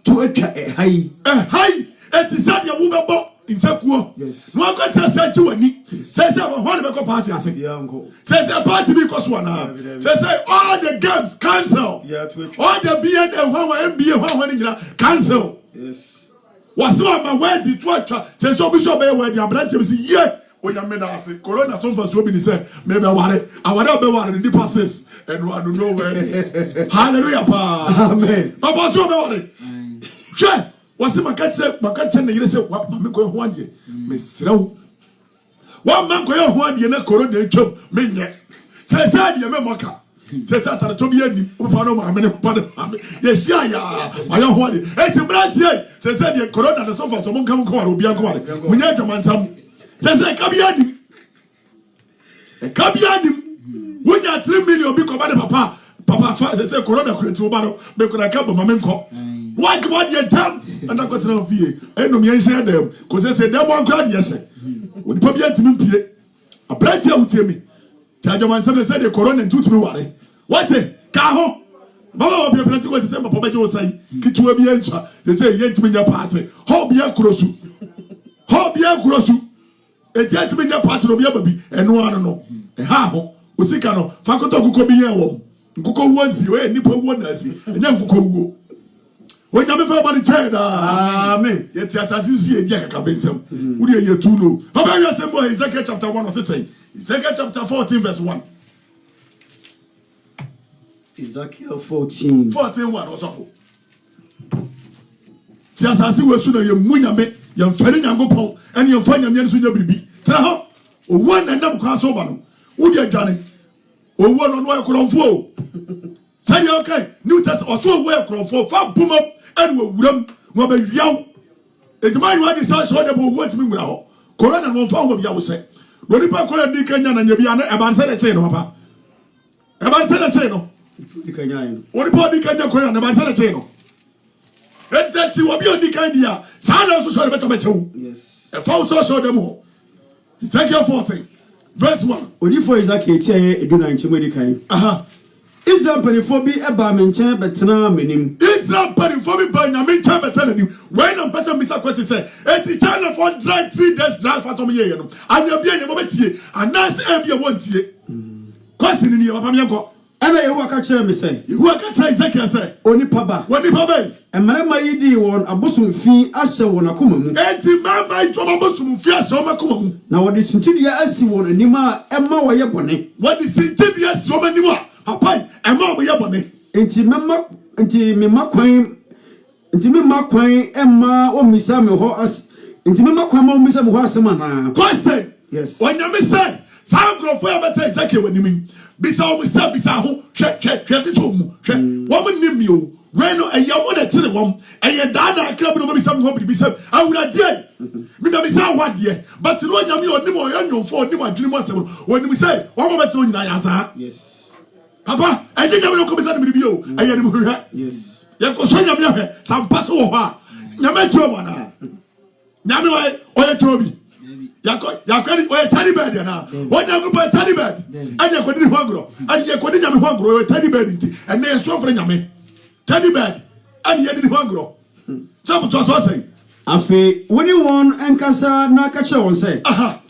to atwa hai. Hai eti sadi ya wo bebo insekuo. No akota say chiwani. Say one be ko party ase. Say party be ko so na. Say all the games cancel. All the BN and one NBA one nyina cancel. Yes. Was so my word the to atwa. Say so be so be word the branch be say yeah. Onyame da ase corona so for so be say me be ware. Awade be ware the passes and one know where. Hallelujah pa. Amen. Papa so be ware. Hwe wase makache na yire say mame ko ho ade me srew one man ko ho ade na corona etwam menye say de me moka say atare to bi ani papa no mame ne papa ne yes ya my ho ade eti branch say de corona na so for so mon kam ko ware obi an ko ware munya adwamansam say ka bi ani wonya 3 million bi ko ba de papa fa say corona ko enti wo ba no be ko na ka ba mame nko what you damn and I got to know fie eno me enhye dem ko say dem one crowd ye hye oni pa bia ntimi pie a plenty of temi tajoman say the corona ntutumi ware what ka ho baba obi plenty ko say papa beje wo sai kituwa bi ensa say ye ntimi nya party ho bia krosu eti ntimi nya party no bia babi eno ano no ha ho osika no fakoto kuko bi ye wo nkuko wonzi we nipa wo na asi nya nkuko wo when you have money, amen. Yet, as you see, a Yakabensum, would you to know? How about your symbol? Ezekiel chapter 1 of the same. Ezekiel chapter 14, verse 1. Ezekiel 14. 14, 1 was awful. Just as you were sooner, your Munyame, your Fenny Yango, and your Fanya Yansuya Bibi. Tell her, one and them cross over. Would you, Johnny? Or one on where could flow. Say okay, New Testament also welcome for far boom up and we be young. It's my one is so that we want me now. Corona won't found what you say. When you pack on the Kenyan and you be an abansed a chain, papa. Abansed a chain. What about the Kenyan Korean abansed a chain? Let's say you will be on the Kenya. San also show better better. Yes. A false social demo. Ezekiel 14, verse 1. Only for Ezekiel, do not change. Aha. Israel penifo bi eba me nchen betena menim. Israel penifo bi ba nya me nchen betena menim. When am person bisa question say, "Eti China for dry 3 days dry for some year no." Anya bia nya mo betie, anase e bia wontie. Question ni papa me enko. Ana Yehowa ka kire me say. Yehowa ka kire Ezekiel say, "Oni paba. Oni paba. Emarema yi di won abosom fi ahye won akoma mu." Eti mama itwa abosom fi ahye won akoma mu. Na wodi sintidua asi won anima ema woye bone. Wodi sintidua asi won anima. Papa, ema wo ye bone. Enti mema kwan ema o misa me ho as enti mema kwan ma o misa me ho asema na. Question. Yes. When you say, "Some grofo ya beta Ezekiel wanimin." Bisa ho hwe ti to mu. Hwe. Wo mo nim mi o. We no eya mo na kire wom. Eye daada akra bi no bisa me ho bi bisa. Awura die. Mi na bisa ho ade. But no nyame onim o ya nwofo onim adwene mo asem. Onim say, "Wo mo beta onyina ya sa." Yes. Papa, I think I'm not coming to be you. I am here. Yes. Yakosonya me some pass over. Nyame wana. Nyame o ye tobi. Yakoni o ye tani bed na. O nya go tani bed. And yakodi hwagro. And yakodi nyame hwagro o tani bed nti. And na so for nyame. Tani bed. And yedi hwagro. So for so say. Afi, when you want enkasa na ka che won say. Aha.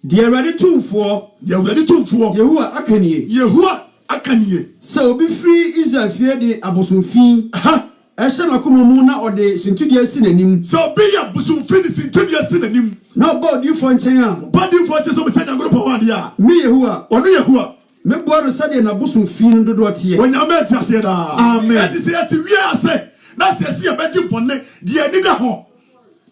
They ready to for. Yehowa akanie. Yehowa akanie. So be free Israel fear the abosom fi. Aha. Esha na komo mu na ode sintudie sinanim. So be ya abosom fi sintudie sinanim. No bod you for nchen a. Bod you for nchen so be say ngoro po wan dia. Me Yehowa. Ono Yehowa. Me boaro sade na abosom fi no dodo tie. Wonya me ti ase da. Amen. E ti say ati wi ase. Na se ase e be di bonne. Die ani da ho.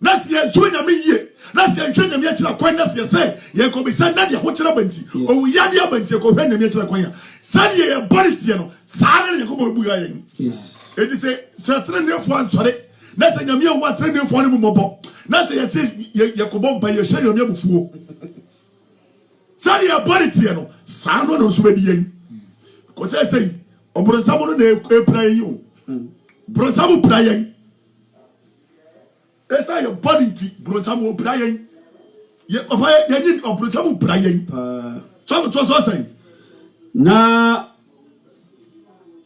Na se e jo nyame yie. Na se e hwe nyame akira kwan na se say ye ko be say na de ho kira banti. O ya de banti ko hwe nyame akira kwan ya. Say ye body tie no. Sa na ye ko bo bu ya yen. Yes. E ti say trene fo antore. Na se nyame ye wa trene fo ne mo bo. Na se ye say ye ko bo ba ye hye nyame bufuo. Say ye body tie no. Sa no no so be di yen. Ko say obronsa mo no na epra yi o. Bronsamu prayen. Esa your body ti bronsamu prayen. Ye papa ye ni bronsamu prayen. So to say. Na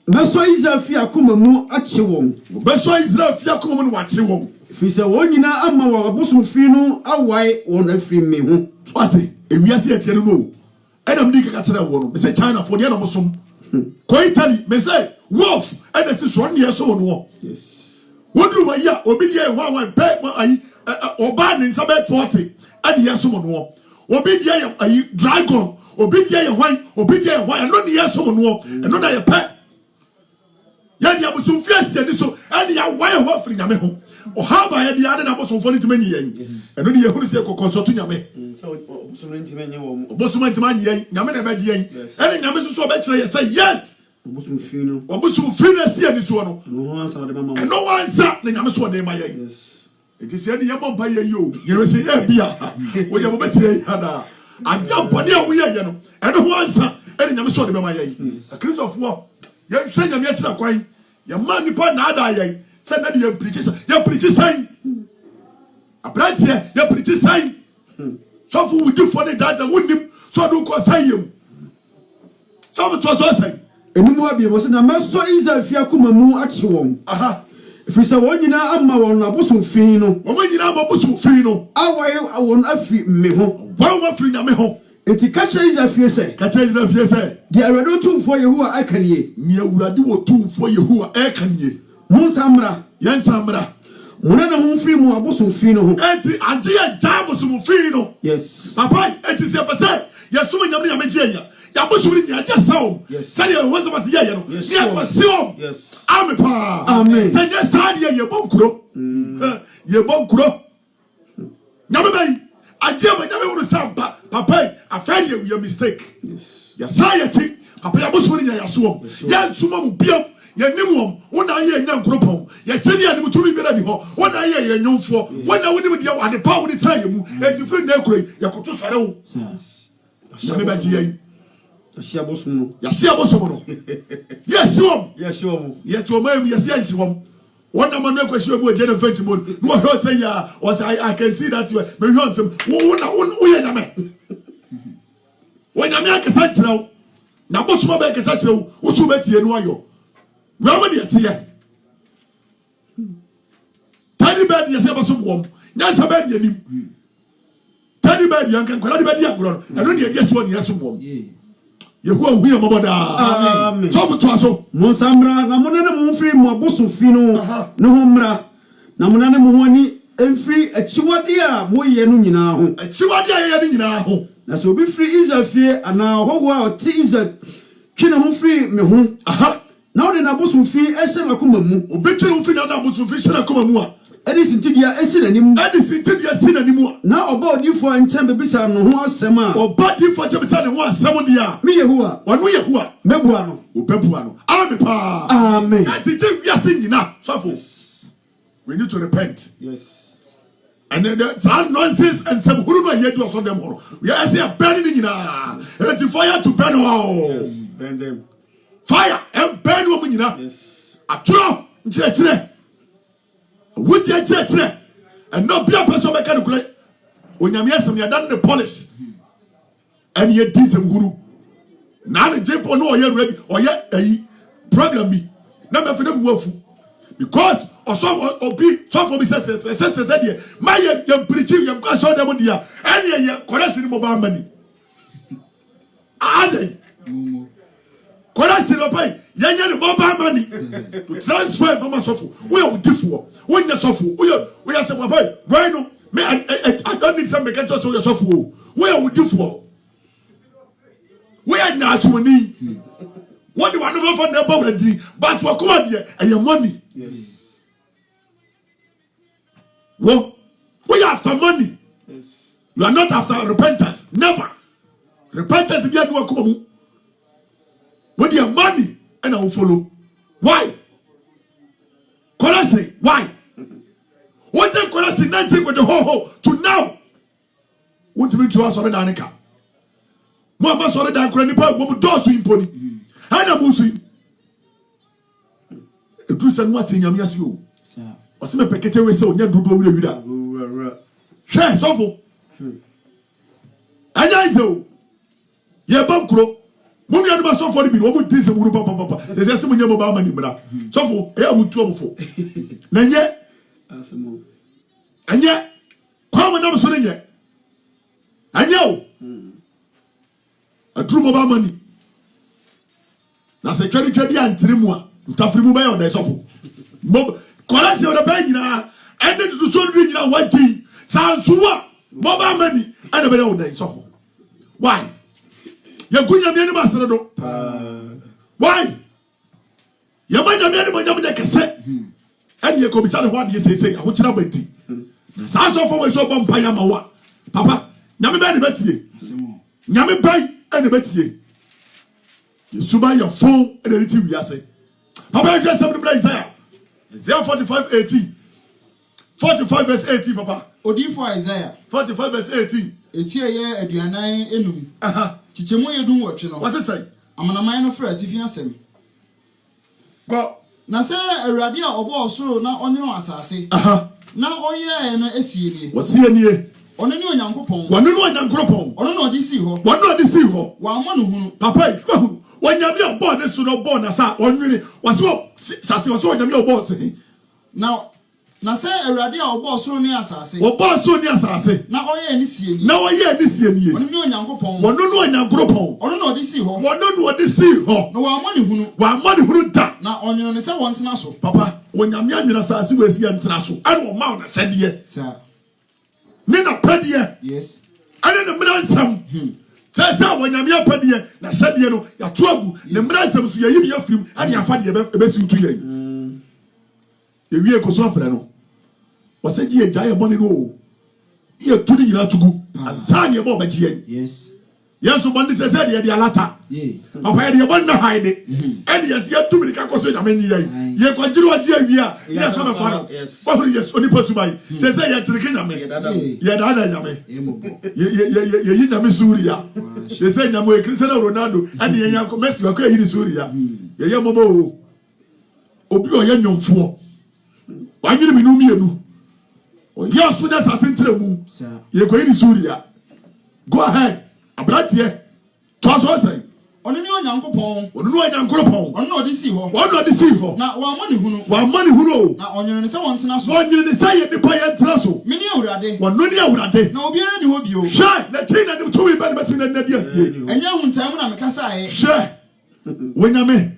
Meso Israel fi akoma mu ache won. Meso Israel fi akoma mu wache won. Fi se won nyina ama wo abosom fi no awai won afiri me ho. Ate ewiase ye tiere no. Enam di kaka kire wo no. Me say China for the na bosom. Ko Italy me say wolf and the so ne so no. Yes. Wodu wa ya obi die ho awan pe ayi oba ne nsa be 40 ade yeso mo no. Obi die ayi dragon, obi die hwan, obi die hwan no ne yeso mo no. Eno na ye pe. Ya dia bosom fi asie ni so ade ya wa ye ho afiri nyame ho. O ha ba ya dia ade na bosom fo ni timi yen. Eno ne ye huru se kokon tu nyame. So bosom ni timi yen wo. Bosom ntimi yen, nyame na be yen. Ene nyame so so be kire ye say yes. Bosom fi no. Obosom fi na asie ni so no. No answer de mama. Eno wan sa na nyame so de ma yen. Yes. It is any yamon pa ye yo. You say e bia. Wo ye mo betire ada. Adia body a wo ye ye no. Eno wan sa ene nyame so de ma yen. Christopher ye hwe nyame akira kwan. Ye man nipa na ada yen. Say na de ye preach sign. Abrante ye preach sign. So for we give for the that wouldn't so do ko sign yem. So to so say. Enimu abi bo se na Meso Israel fi akoma mu ache won. Aha. Fi se won nyina ama won abosom fi no. O man nyina ma bosom fi no. Awai won afiri me ho. Wa ma firi nyame ho. Enti kacha Israel fi se. Kacha Israel fi se. Di awado tumfo Yehowa akaniye. Ni awurade wo tumfo Yehowa ekanye. Mun samra. Yen samra. Muna na hun free mu abosom fi no ho. Enti anje ya jabo sum fi no. Yes. Papa enti se pese ya sum nyame nyame jeya. Ya bosom ni ya sawo. Sani ya wo zama tiya no. Ni akwasiom. Yes. Amen pa. Amen. Sanje sadi ye bonkuro. Ye bonkuro. Nyame bai. Aje ma nyame wo samba. Papa afari ye mistake. Yes. Ya sa ya chi. Papa ya bosom ni ya so. Ya nsuma mu biam. Ya nimwom wona ye nya nkropon ya cheni ani mutumi bira ni ho wona ye nyomfo wona woni me dia ade pa woni taye mu enti na ekure ya koto sare wo ya me ba ji yen ya sia bosom no yes wom yes wom yes wom yes yes wom wona ma no ekwesi obu eje na fenti mo no ho say ya was I can see that way me hwe onsem wo ye nyame wo nyame akesa kire na bosom ba akesa kire wo so betie no ayo Raman yetiye. Tani bed yesi abaso bom. Nyansa bed yenim. Tani bed yankan kwala bed yakuro. Eno ne yesi won yeso bom. Yehowa hu yemoboda. Amen. So for to aso. Monsamra na monane mo free mo abosom fi no. No ho mra. Na monane mo ho ani emfiri achiwade a mo ye no nyina ho. Achiwade a ye no nyina ho. Na so be free Israel fie ana hoho a oti Israel twene ho free me ho. Aha. Now the abosom fi ehye na koma mu. Obetwe ho fi na abosom fi hye na koma mu a. Edison tidia esi nanim. Edison tidia si nanim a. Na oba odifo enche bebisa no ho asem a. Oba difo enche bebisa ne ho asem dia. Me Yehowa. Wanu Yehowa. Mebua no. Obebua no. Amen pa. Amen. Ati je wiase nyina. So we need to repent. Yes. And then that nonsense and some who don't yet do also them all. We are saying burning in a fire to burn all. Yes, burn them. Fire and burn woman, you know. Yes. A true church. Would your church and not be a person mechanical. When you're yes, you are done the polish. And yet, this and guru. Now the jump on or you're ready or yet a program me. Number for them worth. Because or so or be so for me says, my young preaching, young God saw them dear, and your correction mobile money. Are they? Correction of pay, young mobile money to transfer from a sofa. We are different. When you're sofa, we are some boy, why no? I don't need some mechanics of your sofa. We are different. We are not to need. What do I know from the body? But what come on here and your money? Yes. Well, we are after money. Yes. You are not after repentance. Never. Repentance is not come. When you have money, and I will follow. Why? Colossae. Why? What the Colossae 19 with the whole to now? Want to be to us on the Danica? Mama saw the Danica and the Pope doors to impony. And I'm Muslim. eduru sɛ no ate nyame ase o Sir. ɔse me pekete we sɛ onya dodo wura wura hwɛ sɔfo anya ise o ye bankro mo nua no ba sɔfo de bi no mo din sɛ wuru papa ɛsɛ sɛ mo nya mo ba ma ni mra sɔfo ɛyɛ amutu ɔmfo na nyɛ asemo anya kwa mo nam so ne nyɛ anya o aduru mo ba ma ni na sɛ twɛde bi antere mu a ntafiri mu bɛyɛ ɔda sɔfo mo kɔla sɛ ɔda bɛyɛ nyinaa ɛne tutu so duru nyinaa wagye saa nsuwa mo ba ma ni ɛna bɛyɛ ɔda sɔfo why yakunya miani masere do why yamanya miani manyamanya kese ɛne yɛ komisa ne ho ade sesei ahokyera banti saa sɔfo wɔ so bɔ mpa ya ma wa papa nyame bɛ ne batie nyame bai ɛne batie yesuba yɛ fon ɛne ne ti wiase papa yɛ hwɛ sɛm ne bra Isaiah 45:18 45 verse 18 papa Odifo Isaiah 45 verse 18 eti eye aduanan enum aha chichemu yedun wotwe no what's it say amanaman no fra atifi asem go na se awurade a obo osoro na onwene asase aha na oye no esienie wɔsie nie ono ne onyankopɔn wɔno no onyankoropɔn ono na odi si ho wɔno ɔde si hɔ wa ma no hunu papa yi wɔnyame ɔbɔ ne so no ɔbɔ na sa ɔnwene wɔsɛ sase wɔsɛ ɔnyame ɔbɔ se na se awurade a obo osoro ne asase ɔbɔ so ne asase na oye ne sienie na wɔyɛ ne sie nie ono ne onyankopɔn wɔno no onyankoropɔn ono na odi si ho wɔno no ɔde si hɔ na wa ma ne hunu wɔama ne hunu da na onwene ne se wontena so papa wɔnyame anwene asase wɔ asi ntena so ɛne ɔma wo nahyɛdeɛ sir ne napɛdeɛ yes ɛne ne mmara nsɛm sɛ wɔnyame apɛdeɛ nahyɛdeɛ no yɛato agu ne mmara nsɛm so yɛyi ne yɛfirim ɛne afa deɛ ɛbɛsi to yɛn ewie kɔ so afrɛ no wɔsɛ gye yɛgya yɛ bɔne no o yɛtu ne nyinaa tugu ansa ne yɛbɔ ɔbɛgye yɛn yes yɛn so bɔne sɛ sɛ deɛ yɛde alata papa yɛde yɛbɔne na hae de ɛne yɛsɛ yɛtu mirika kɔ so nyame nyi yɛn yɛkɔgyere wɔgye awie a yɛsɛ bɛfa no wɔhoro yɛ onipa suban sɛ sɛ yɛtereke nyame yɛdaada nyame yɛyi nyame suria yɛsɛ nyame Cristiano Ronaldo ɛne yɛnya Messi wakɔ yɛyi ne suria yɛyɛ mmɔbɔ o obi ɔyɛ nnwomfoɔ wanyere me no mienu ɔyɛ so na asase ntere mu yɛkɔyi ne suria go ahead abratiɛ toa so ɔsɛn ono ne onyankopɔn ɔno ne onyankoropɔn ono na odi si ho ɔno ɔde si hɔ na wa ma ne hunu wɔama ne hunu o na onwene ne se wontena so wɔnwene ne sɛ yɛ nipa yɛntena so mene awurade wɔno ne awurade na obiara ne ho bio hwɛ n'akyi na nim tumi bɛ ne bɛtumi na nnadi asie ɛnyɛ ahuntam na mekasae hwɛ wɔnyame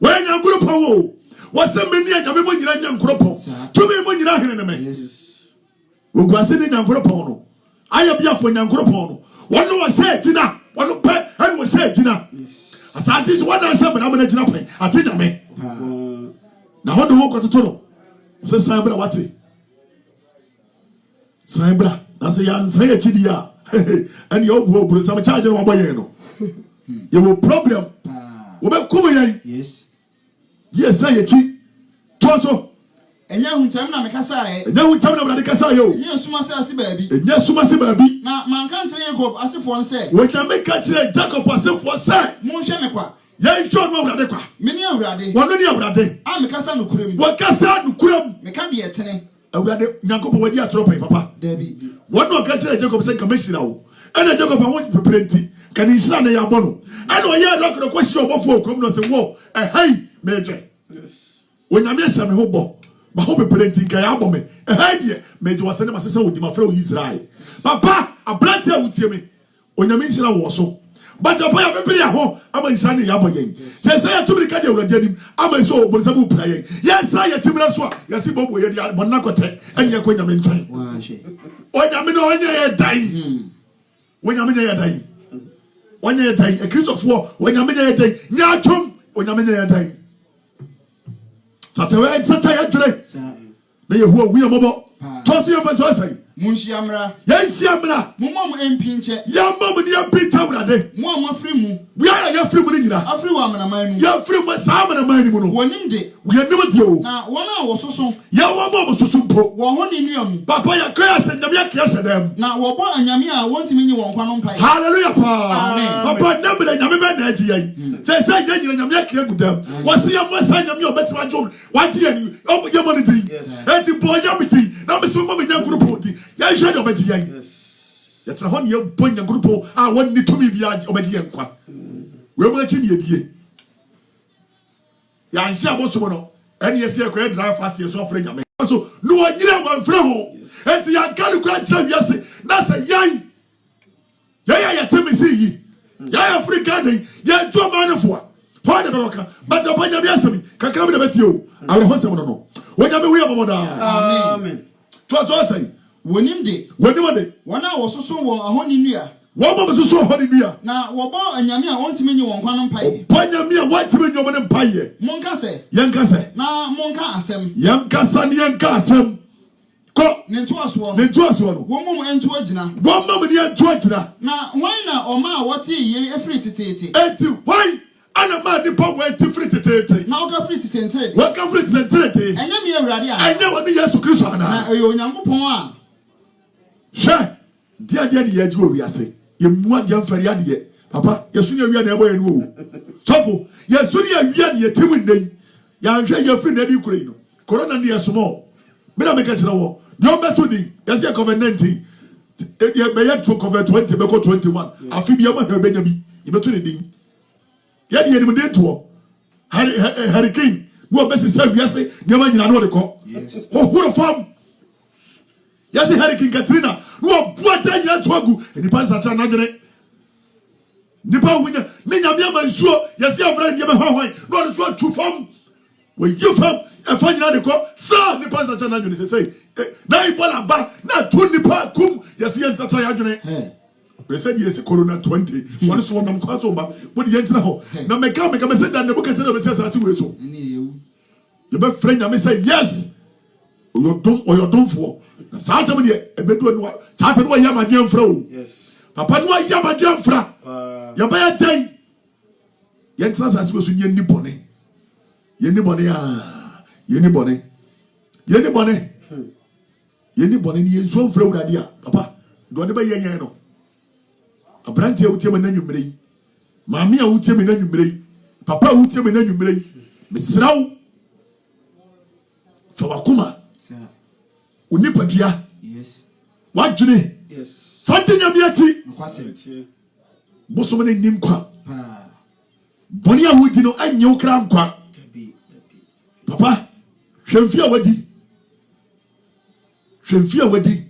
wɔyɛ nyankoropɔn o wɔsɛ me ne anyame mo nyina nyankoropɔn tumi mo nyina hene ne me wɔguase ne nyankoropɔn no ayɛ biafo nyankoropɔn no wɔno wɔhyɛ agyina wɔno pɛ ɛne wɔhyɛ agyina asase so wɔda hyɛ mmara mona gyina pɛ agye nyame na hɔ de wo kɔtoto no sɛ san bra wate san bra na sɛ yɛansan akyidi a ɛne yɛwobu oburo nsɛm kyagye no wɔbɔ yɛn no yɛwɔ problem wɔbɛkum yɛn yɛ sɛ yɛkyi toa so ɛnyɛ ahuntam na mekasae ɛnyɛ wotam na wurade kasa yɛ o ɛnyɛ suma sɛ ase baabi ɛnyɛ suma se baabi na manka nkyerɛ Yakob asefoɔ no sɛ wɔnyame ka kyerɛ Jacob asefoɔ sɛ monhwɛ me kwa yɛnhwɛ no awurade kwa mene awurade wɔno ne awurade a mekasa nokorɛ mu wɔkasa nokoram meka deɛ tene awurade nyankopɔn wadi atorɔ pɛi papa daabi wɔne ɔka kyerɛ Jacob sɛ nka mɛhyira wo ɛna Jacob a wo pepere nti ka ne nhyira ne yɛabɔ no ɛna ɔyɛ dɔkoro kɔhyira ɔbɔfoɔ okurom no sɛ wɔ ɛhai megye onyame ahyɛ me ho bɔ ma ho pepere nti nka yɛabɔ me ɛhai deɛ megye wɔsɛ ne ma sɛ sɛ wodi mafrɛ wo Israel papa abrante a wotie me onyame nhyira wɔ so but papa yɛ pepere yɛ ho ama nhyira ne yɛabɔ yɛn sɛ sɛ yɛtumi ka de awurade anim ama sɛ ɔbɔnsɛm wopira yɛn yɛnsa yɛkyimira so a yɛse bɔbɔ yɛde bɔne nakɔtɛ ɛne yɛkɔ nyame nkyɛn onyame no ɔnyɛ yɛ dan onyame nyɛ yɛ dan ɔnyɛ yɛ dan akristofoɔ onyame nyɛ yɛ dan nyɛ atwom onyame nyɛ yɛ dan sata yɛ adwene na yɛhu awu yɛ mmɔbɔ tɔ so yɛmpɛ sɛ ɔsɛe Munshiamra. Yansiamra. Mumam empinche. Yamam ni empincha urade. Mum afrimu. We are ya free munira. Afriwa manamanu. Ya free masama na mani muno. Wonimde. We are never dio. Na wana wososo. Ya wamo susumpo. Wo ho ni nuam. Papa ya kaya sendam ya kaya sedem. Na wo bo anyame a wontimi nyi won kwa no mpai. Hallelujah pa. Amen. Papa nambe nyame be na aji yan. Say nyina nyame ya kaya gudam. Wasi ya mwasa nyame obetima jom. Waji yan. Omo je money thing. Enti boya biti. Na me so mama nya group odi. Ya hwe de obeji yan. Ya tra hon ye bonya group a wonni tumi bia obeji yan kwa. We mo achi ni edie. Ya nsi aboso no. Eni yesi e kwe drive fast ye so frɛ nyame. So no anyira wan frɛ ho. Enti ya kali kura kira wiase. Na say yan. Ya temi si yi. Ya Africa dey. Ya jo manefo. Ho de beka. But abanya bi asemi. Kakra bi de beti o. Awre ho sem no. Wonyame wi abomoda. Amen. To say. Wonimde. Wonimde. Wana wososo wo ahoni nua. Wo mo so ahoni nua. Na wo bo anyame a wontimi nyi won kwa no mpai. Panyame a wontimi nyi won mpai. Monka se. Yanka se. Na monka asem. Yanka sa ne yanka asem. Ko ne nto aso no. Ne nto aso no. Wo mom ento agina. Wo mom ne ento agina. Na wan na oma a wote ye efri titete. Enti wan ana ma di po we ti free titete. Na oka free titete. Wo ka free titete. Enya mi awurade a. Enya woni Yesu Kristo ana. Na eyo Onyankopon a. Hwe. Dia ne ye ji owi ase. Ye mua dia mfari ade. Papa, Yesu ne awia na ebo ye no o. Sofo, Yesu ne awia ne ye timu nden. Ya hwe ye free na di kure no. Corona ne ye small. Me na me ka kire wo. Dio beso di. Yesi COVID-19. Ye be ye COVID-20 be ko 21. Afi bi e ma hwe be nya bi. Ye beto ne din. Ye de ye ni mden to. Hurricane. No be se wiase, ne ma nyina no de ko. Yes. Ho horo fam. Yesi Hurricane Katrina. No bua ta nyina to agu. Ni pansa cha na dwene. Nipa wunya, ni nyame amansuo. Yesi abra ndi be hwan. No de so atu fam. We you fam. E fa nyina de ko. Sa ni pansa cha na dwene say. Na ibola ba na tu nipa kum. Yesi yensa cha ya dwene. We said yes corona 20. One so nam kwa so ba. What the yentina ho. Na meka me say that the book say we say asase we so. You be friend am say yes. Your dom for. Na sa tam de e be do no. Sa tam no ya ma dwen fra o. Yes. Papa no ya ma dwen fra. Ya ba ya dan. Yentina asase we so nye ni bone. Ye ni bone ah. Ye ni bone. Ye ni bone. Ye ni bone ni enso fra urade a. Papa, do ne ba ye nyen no. Abranti a wutie me na nwumre yi. Maami a wutie me na nwumre yi. Papa a wutie me na nwumre yi. Mesraw. Fa wakuma. Sir. Unipadua. Yes. Wadwene. Yes. Fante nyame achi. Kwase. Bosom ne nim kwa. Pa. Boni a wudi no anye wo kra nkwa. Papa, hwemfi a wadi. Hwemfi a wadi.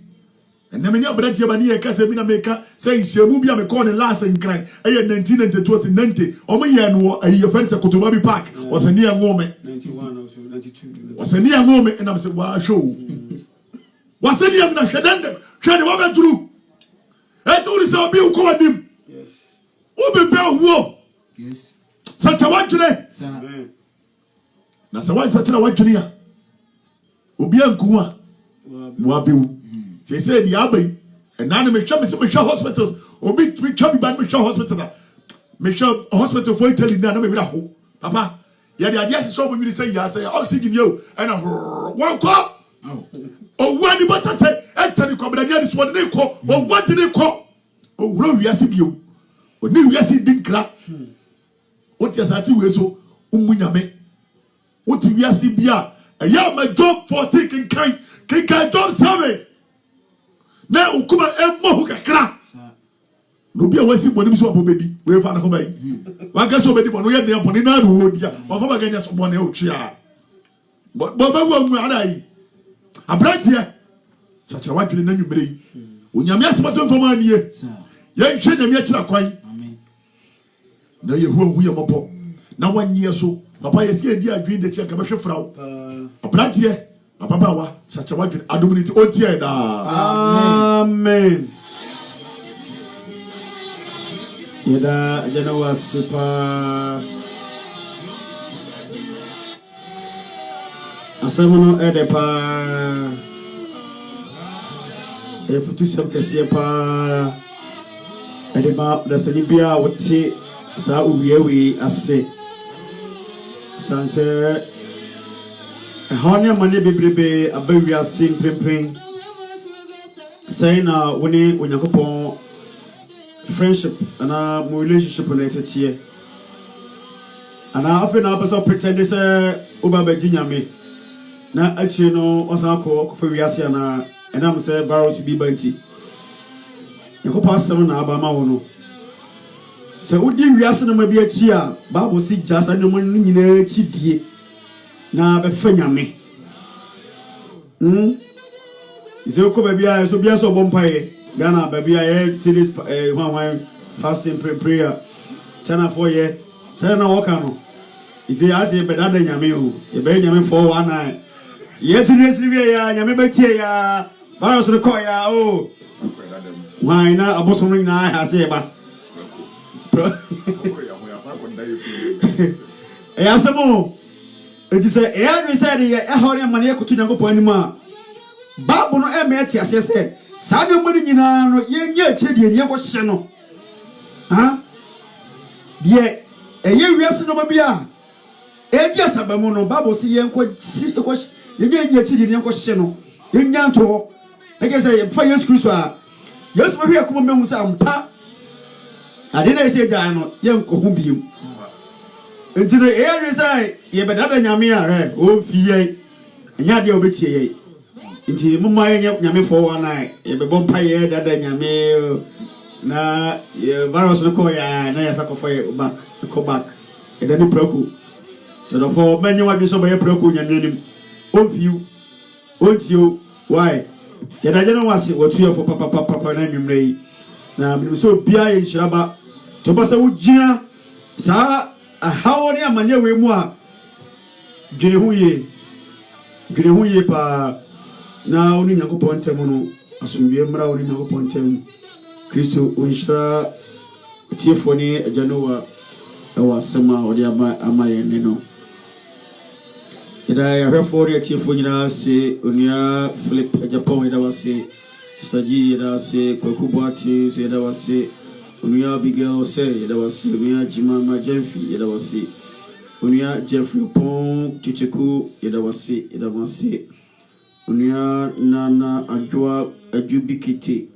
Na me ni abranti ba ni e ka se bi na me ka say nhyiamu bi a me call the last nkran e 1992 90 omo ye no ayi ye fere se kotoba bi park o se ni ngome 91 also 92 o se ni ngome na me se wa show wa se ni na hwedan hwede wa beturu e to ri se obi ko wadim yes o be be wo Yes. sa cha wadwene Sir. na sa wa sa cha wadwene a obi anku a wa biwu they say the abbey and now me show hospitals obi me twa bi ban me show hospital me show hospital for Italy na me ho papa ya the idea show me say ya say oxygen yo and one call oh wani batate enter the company ya so dey ko oh what dey ko oh wuro wiase bio oni wiase dinkra o ti asati we so umunyame o ti wiase bia ya ma job 14 kinkai job 7 na ukuma emo kakra no bia wasi boni so obedi we fa na ho bai wa ga so obedi bono ye de boni na ru odia wa fa ba ga nya so boni o twia bo ba wo mu adai abrantia sacha wadwene na nwumre yi onyame asema so mfama anie ye hwe nyame akira kwan Amen. na ye hu ye mopo na wanye so papa ye si edi adwin de chia ka be hwe frawo abrantia papa wa sacha wadwene adomini o tie da amen yeda jana wasipa asamuno edepa futu sem kese pa edema da sani bia wote sa uwiewe ase sanse hone mane bebrebe abawi ase mpempren say na woni Onyankopon friendship ana mo relationship na etetie ana afi na person pretend say oba ba ginyame na actually no osan ko fa wiase ana enam say virus bi banti Onyankopon asem na aba ma wo no se udi wiase na ma bi achi a Bible si jasa no mo nyina achi die na be fa nyame Zeko babia so bia so bompaye Ghana babia ye series one fasting prayer chana for ye say na waka no ise ase be dada nyame o e be nyame 419 ye seriously be ya nyame betie ya virus no call ya o why na aboso no na ha se ba e asemo e ti say e adwe say ye e hore amane ye kutu Nyankopon anim a Bible no e me ati ase se sa de mo nyina no ye nya chedie ne ko hye no ha de e ye wiase no bia e dia sabamu no Bible si ye nko si ko ye nya chedie ne ko hye no ye nya nto e ke se fa Yesu Kristo a Yesu mo hwe akoma mehu sa ampa ade na ese ga no ye nko hu biem entire e ye say ye bedada nyame a re o fie nya de obetie ye Inti mumma nyame 419 ye be bompa ye dada nyame na ye virus no ko ya na ya sakofo ye back ko back e dani praku to do for menye wadwe so be praku nyame nim onfiu ontio why ye da jeno wase watu ye fo papa na nwumre yi na me so bia ye nhiraba to ba se wugina sa ahawo ne amane we mu a dwene hu ye pa na oni Nyankopon ntem no asomdwe mra oni Nyankopon ntem Kristo onhira tiefo ni aganowa ewa sema odi amaye ne no ida ya hwefo ri tiefo nyina se onia Philip Japan ida wase Sister G ida se Kwakubuati so ida wase onia Abigail se ida wase onia Jimama Jenfi ida wase onia Jeffrey Pon Chicheku ida wase Unia nana ajwa ajubikiti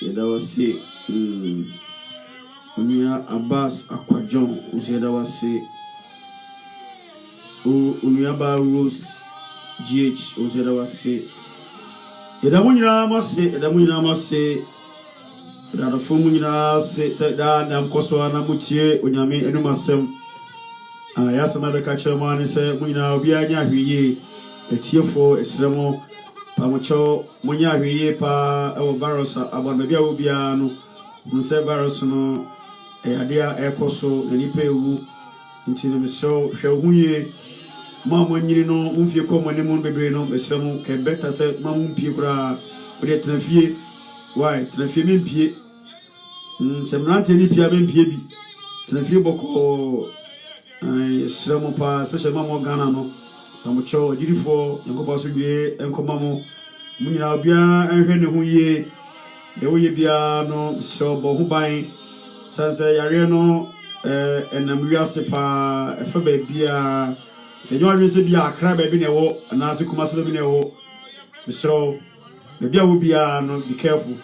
yeda wase unia Abbas Akwajon useda wase unia ba Rose GH useda wase yeda munyina mase da fomu nyina se da ndam koso na mutie onyame enumasem ya sama be ka chema ni se munyina obi anya hwiye etiefo esremo pamocho munya hwiye pa ewo virus abon bia obia no nse virus no adea ekoso na nipa ewu ntino meso hwehunye mama nyini no mfie ko mane mu bebre no esremo ke beta se mamu mpie kura ode trafie why trafie mempie se mrante ni pia mempie bi trafie boko esremo pa especially mama Ghana no pamocho jirifo Nyankopon so wie enkomamo munyina obia enhwe ne ho ye de wo ye bia no so bo ho ban sanse yare no enam wiase pa efa ba bia tenyo anwese bia akra ba bi ne wo na se kuma so bi ne wo so be bia wo bia no be careful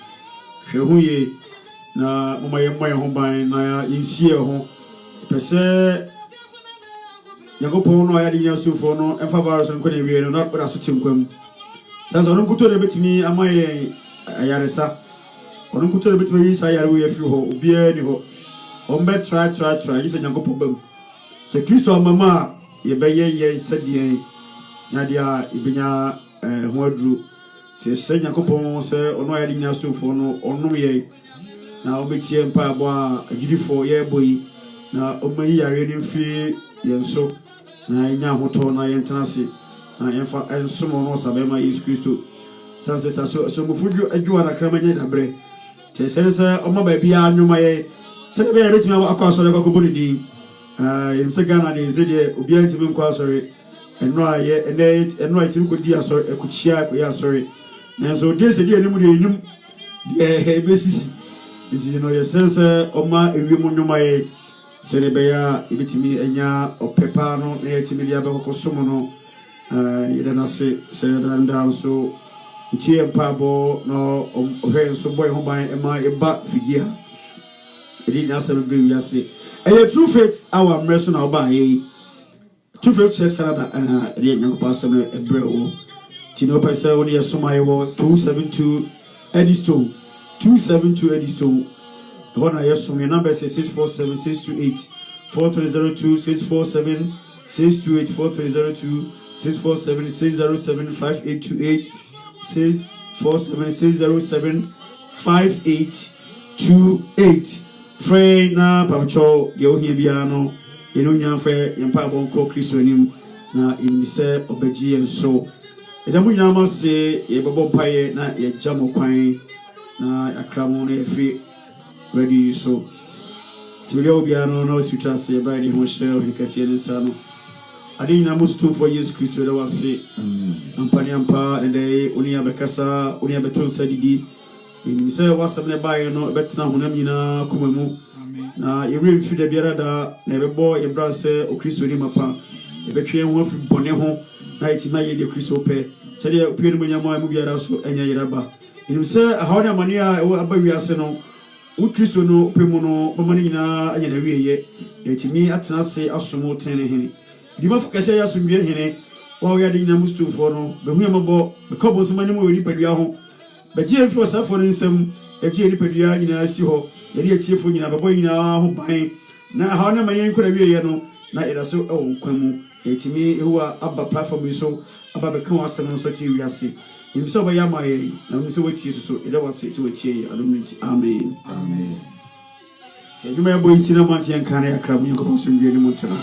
hwe ho ye na momaye ho ban na yinsie ho pese Nyankopon no ayade nyasufo no emfa virus no kone wie no na bra so tinkwam sanse ono nkuto de betimi amaye ayaresa ono nkuto de betimi yi sa yare wo yafi ho obia ni ho ombe try yise Nyankopon bam se Kristo amama ye beye sadie na dia ibenya ho aduru te se Nyankopon se ono ayade nyasufo no ono ye na obetie mpa abo a agidifo ye boyi na omayi yare ni mfi yenso na nya hoto na yentenase na yenfa ensomo no sabema Yesu Kristo sanse so mufudu adwara kramanya dabre te sense oma ba bia anwuma ye se be betima akwa so le kwakoboni di yemse Ghana ne zede obi antimi nkwa asore eno aye eno ayi timi kodi asore ekuchia ya asore nanso de se de anim de anim de besisi nti no yesense oma ewiem nwomaye sere beya ibitimi enya opepa no na yetimi dia bekokosom no yedana se sere danda so nti empabo no ohwe so boy ho ban ema eba figia edi na se be wiase true faith our mercy na oba ye True Faith Church Canada and the young person Ebreo Tino Pesa when you soma yo 272 Eddystone 272 Eddystone the one I assume your number is 647 628 4302 647 628 4302 647 607 5828 647 607 5828 Frey na Pacho yo hibiano Yenu nyanfe yempa bonko Kristo anim na imise obeji enso edamu nyama se yebebo mpaye na yejamo kwan na akramo na efi ready so tibele obiano na osutwa se ba ni ho hye ohikase ne sa no ade nyina mustu for Jesus Kristo da wase ampani ampa ende oni abekasa oni abetonsa didi imise wasam ne baye no betena honam nyina komamu na yewre mfida biara da na ebebo yebra se o Kristo ni mapa ebetwe ho afi bone ho na itima ye de Kristo pe se de opie no nyama mu biara so enya yeraba inim se ahawne amane a abawiase no o Kristo no pe mu no bamane nyina anya na wieye na itimi atena se asomo tene hene di mafukase ya somwie hene wa wo ya de nyina mustufo no behu yamabo bekobo so mane mu odi padua ho beje mfi osafo no nsam eje edi padua nyina si ho yeri etiefo nyina babo nyina ho ban na ha na manye nkora wieye no na eraso e wonkwamu etimi ewa aba platform so aba be kan wasem no so ti wiase imso ba ya maye na imso wati so eda wase so wati adonti amen amen se duma ya boy sinama tian kan ya kram nko so ndwe ni mutana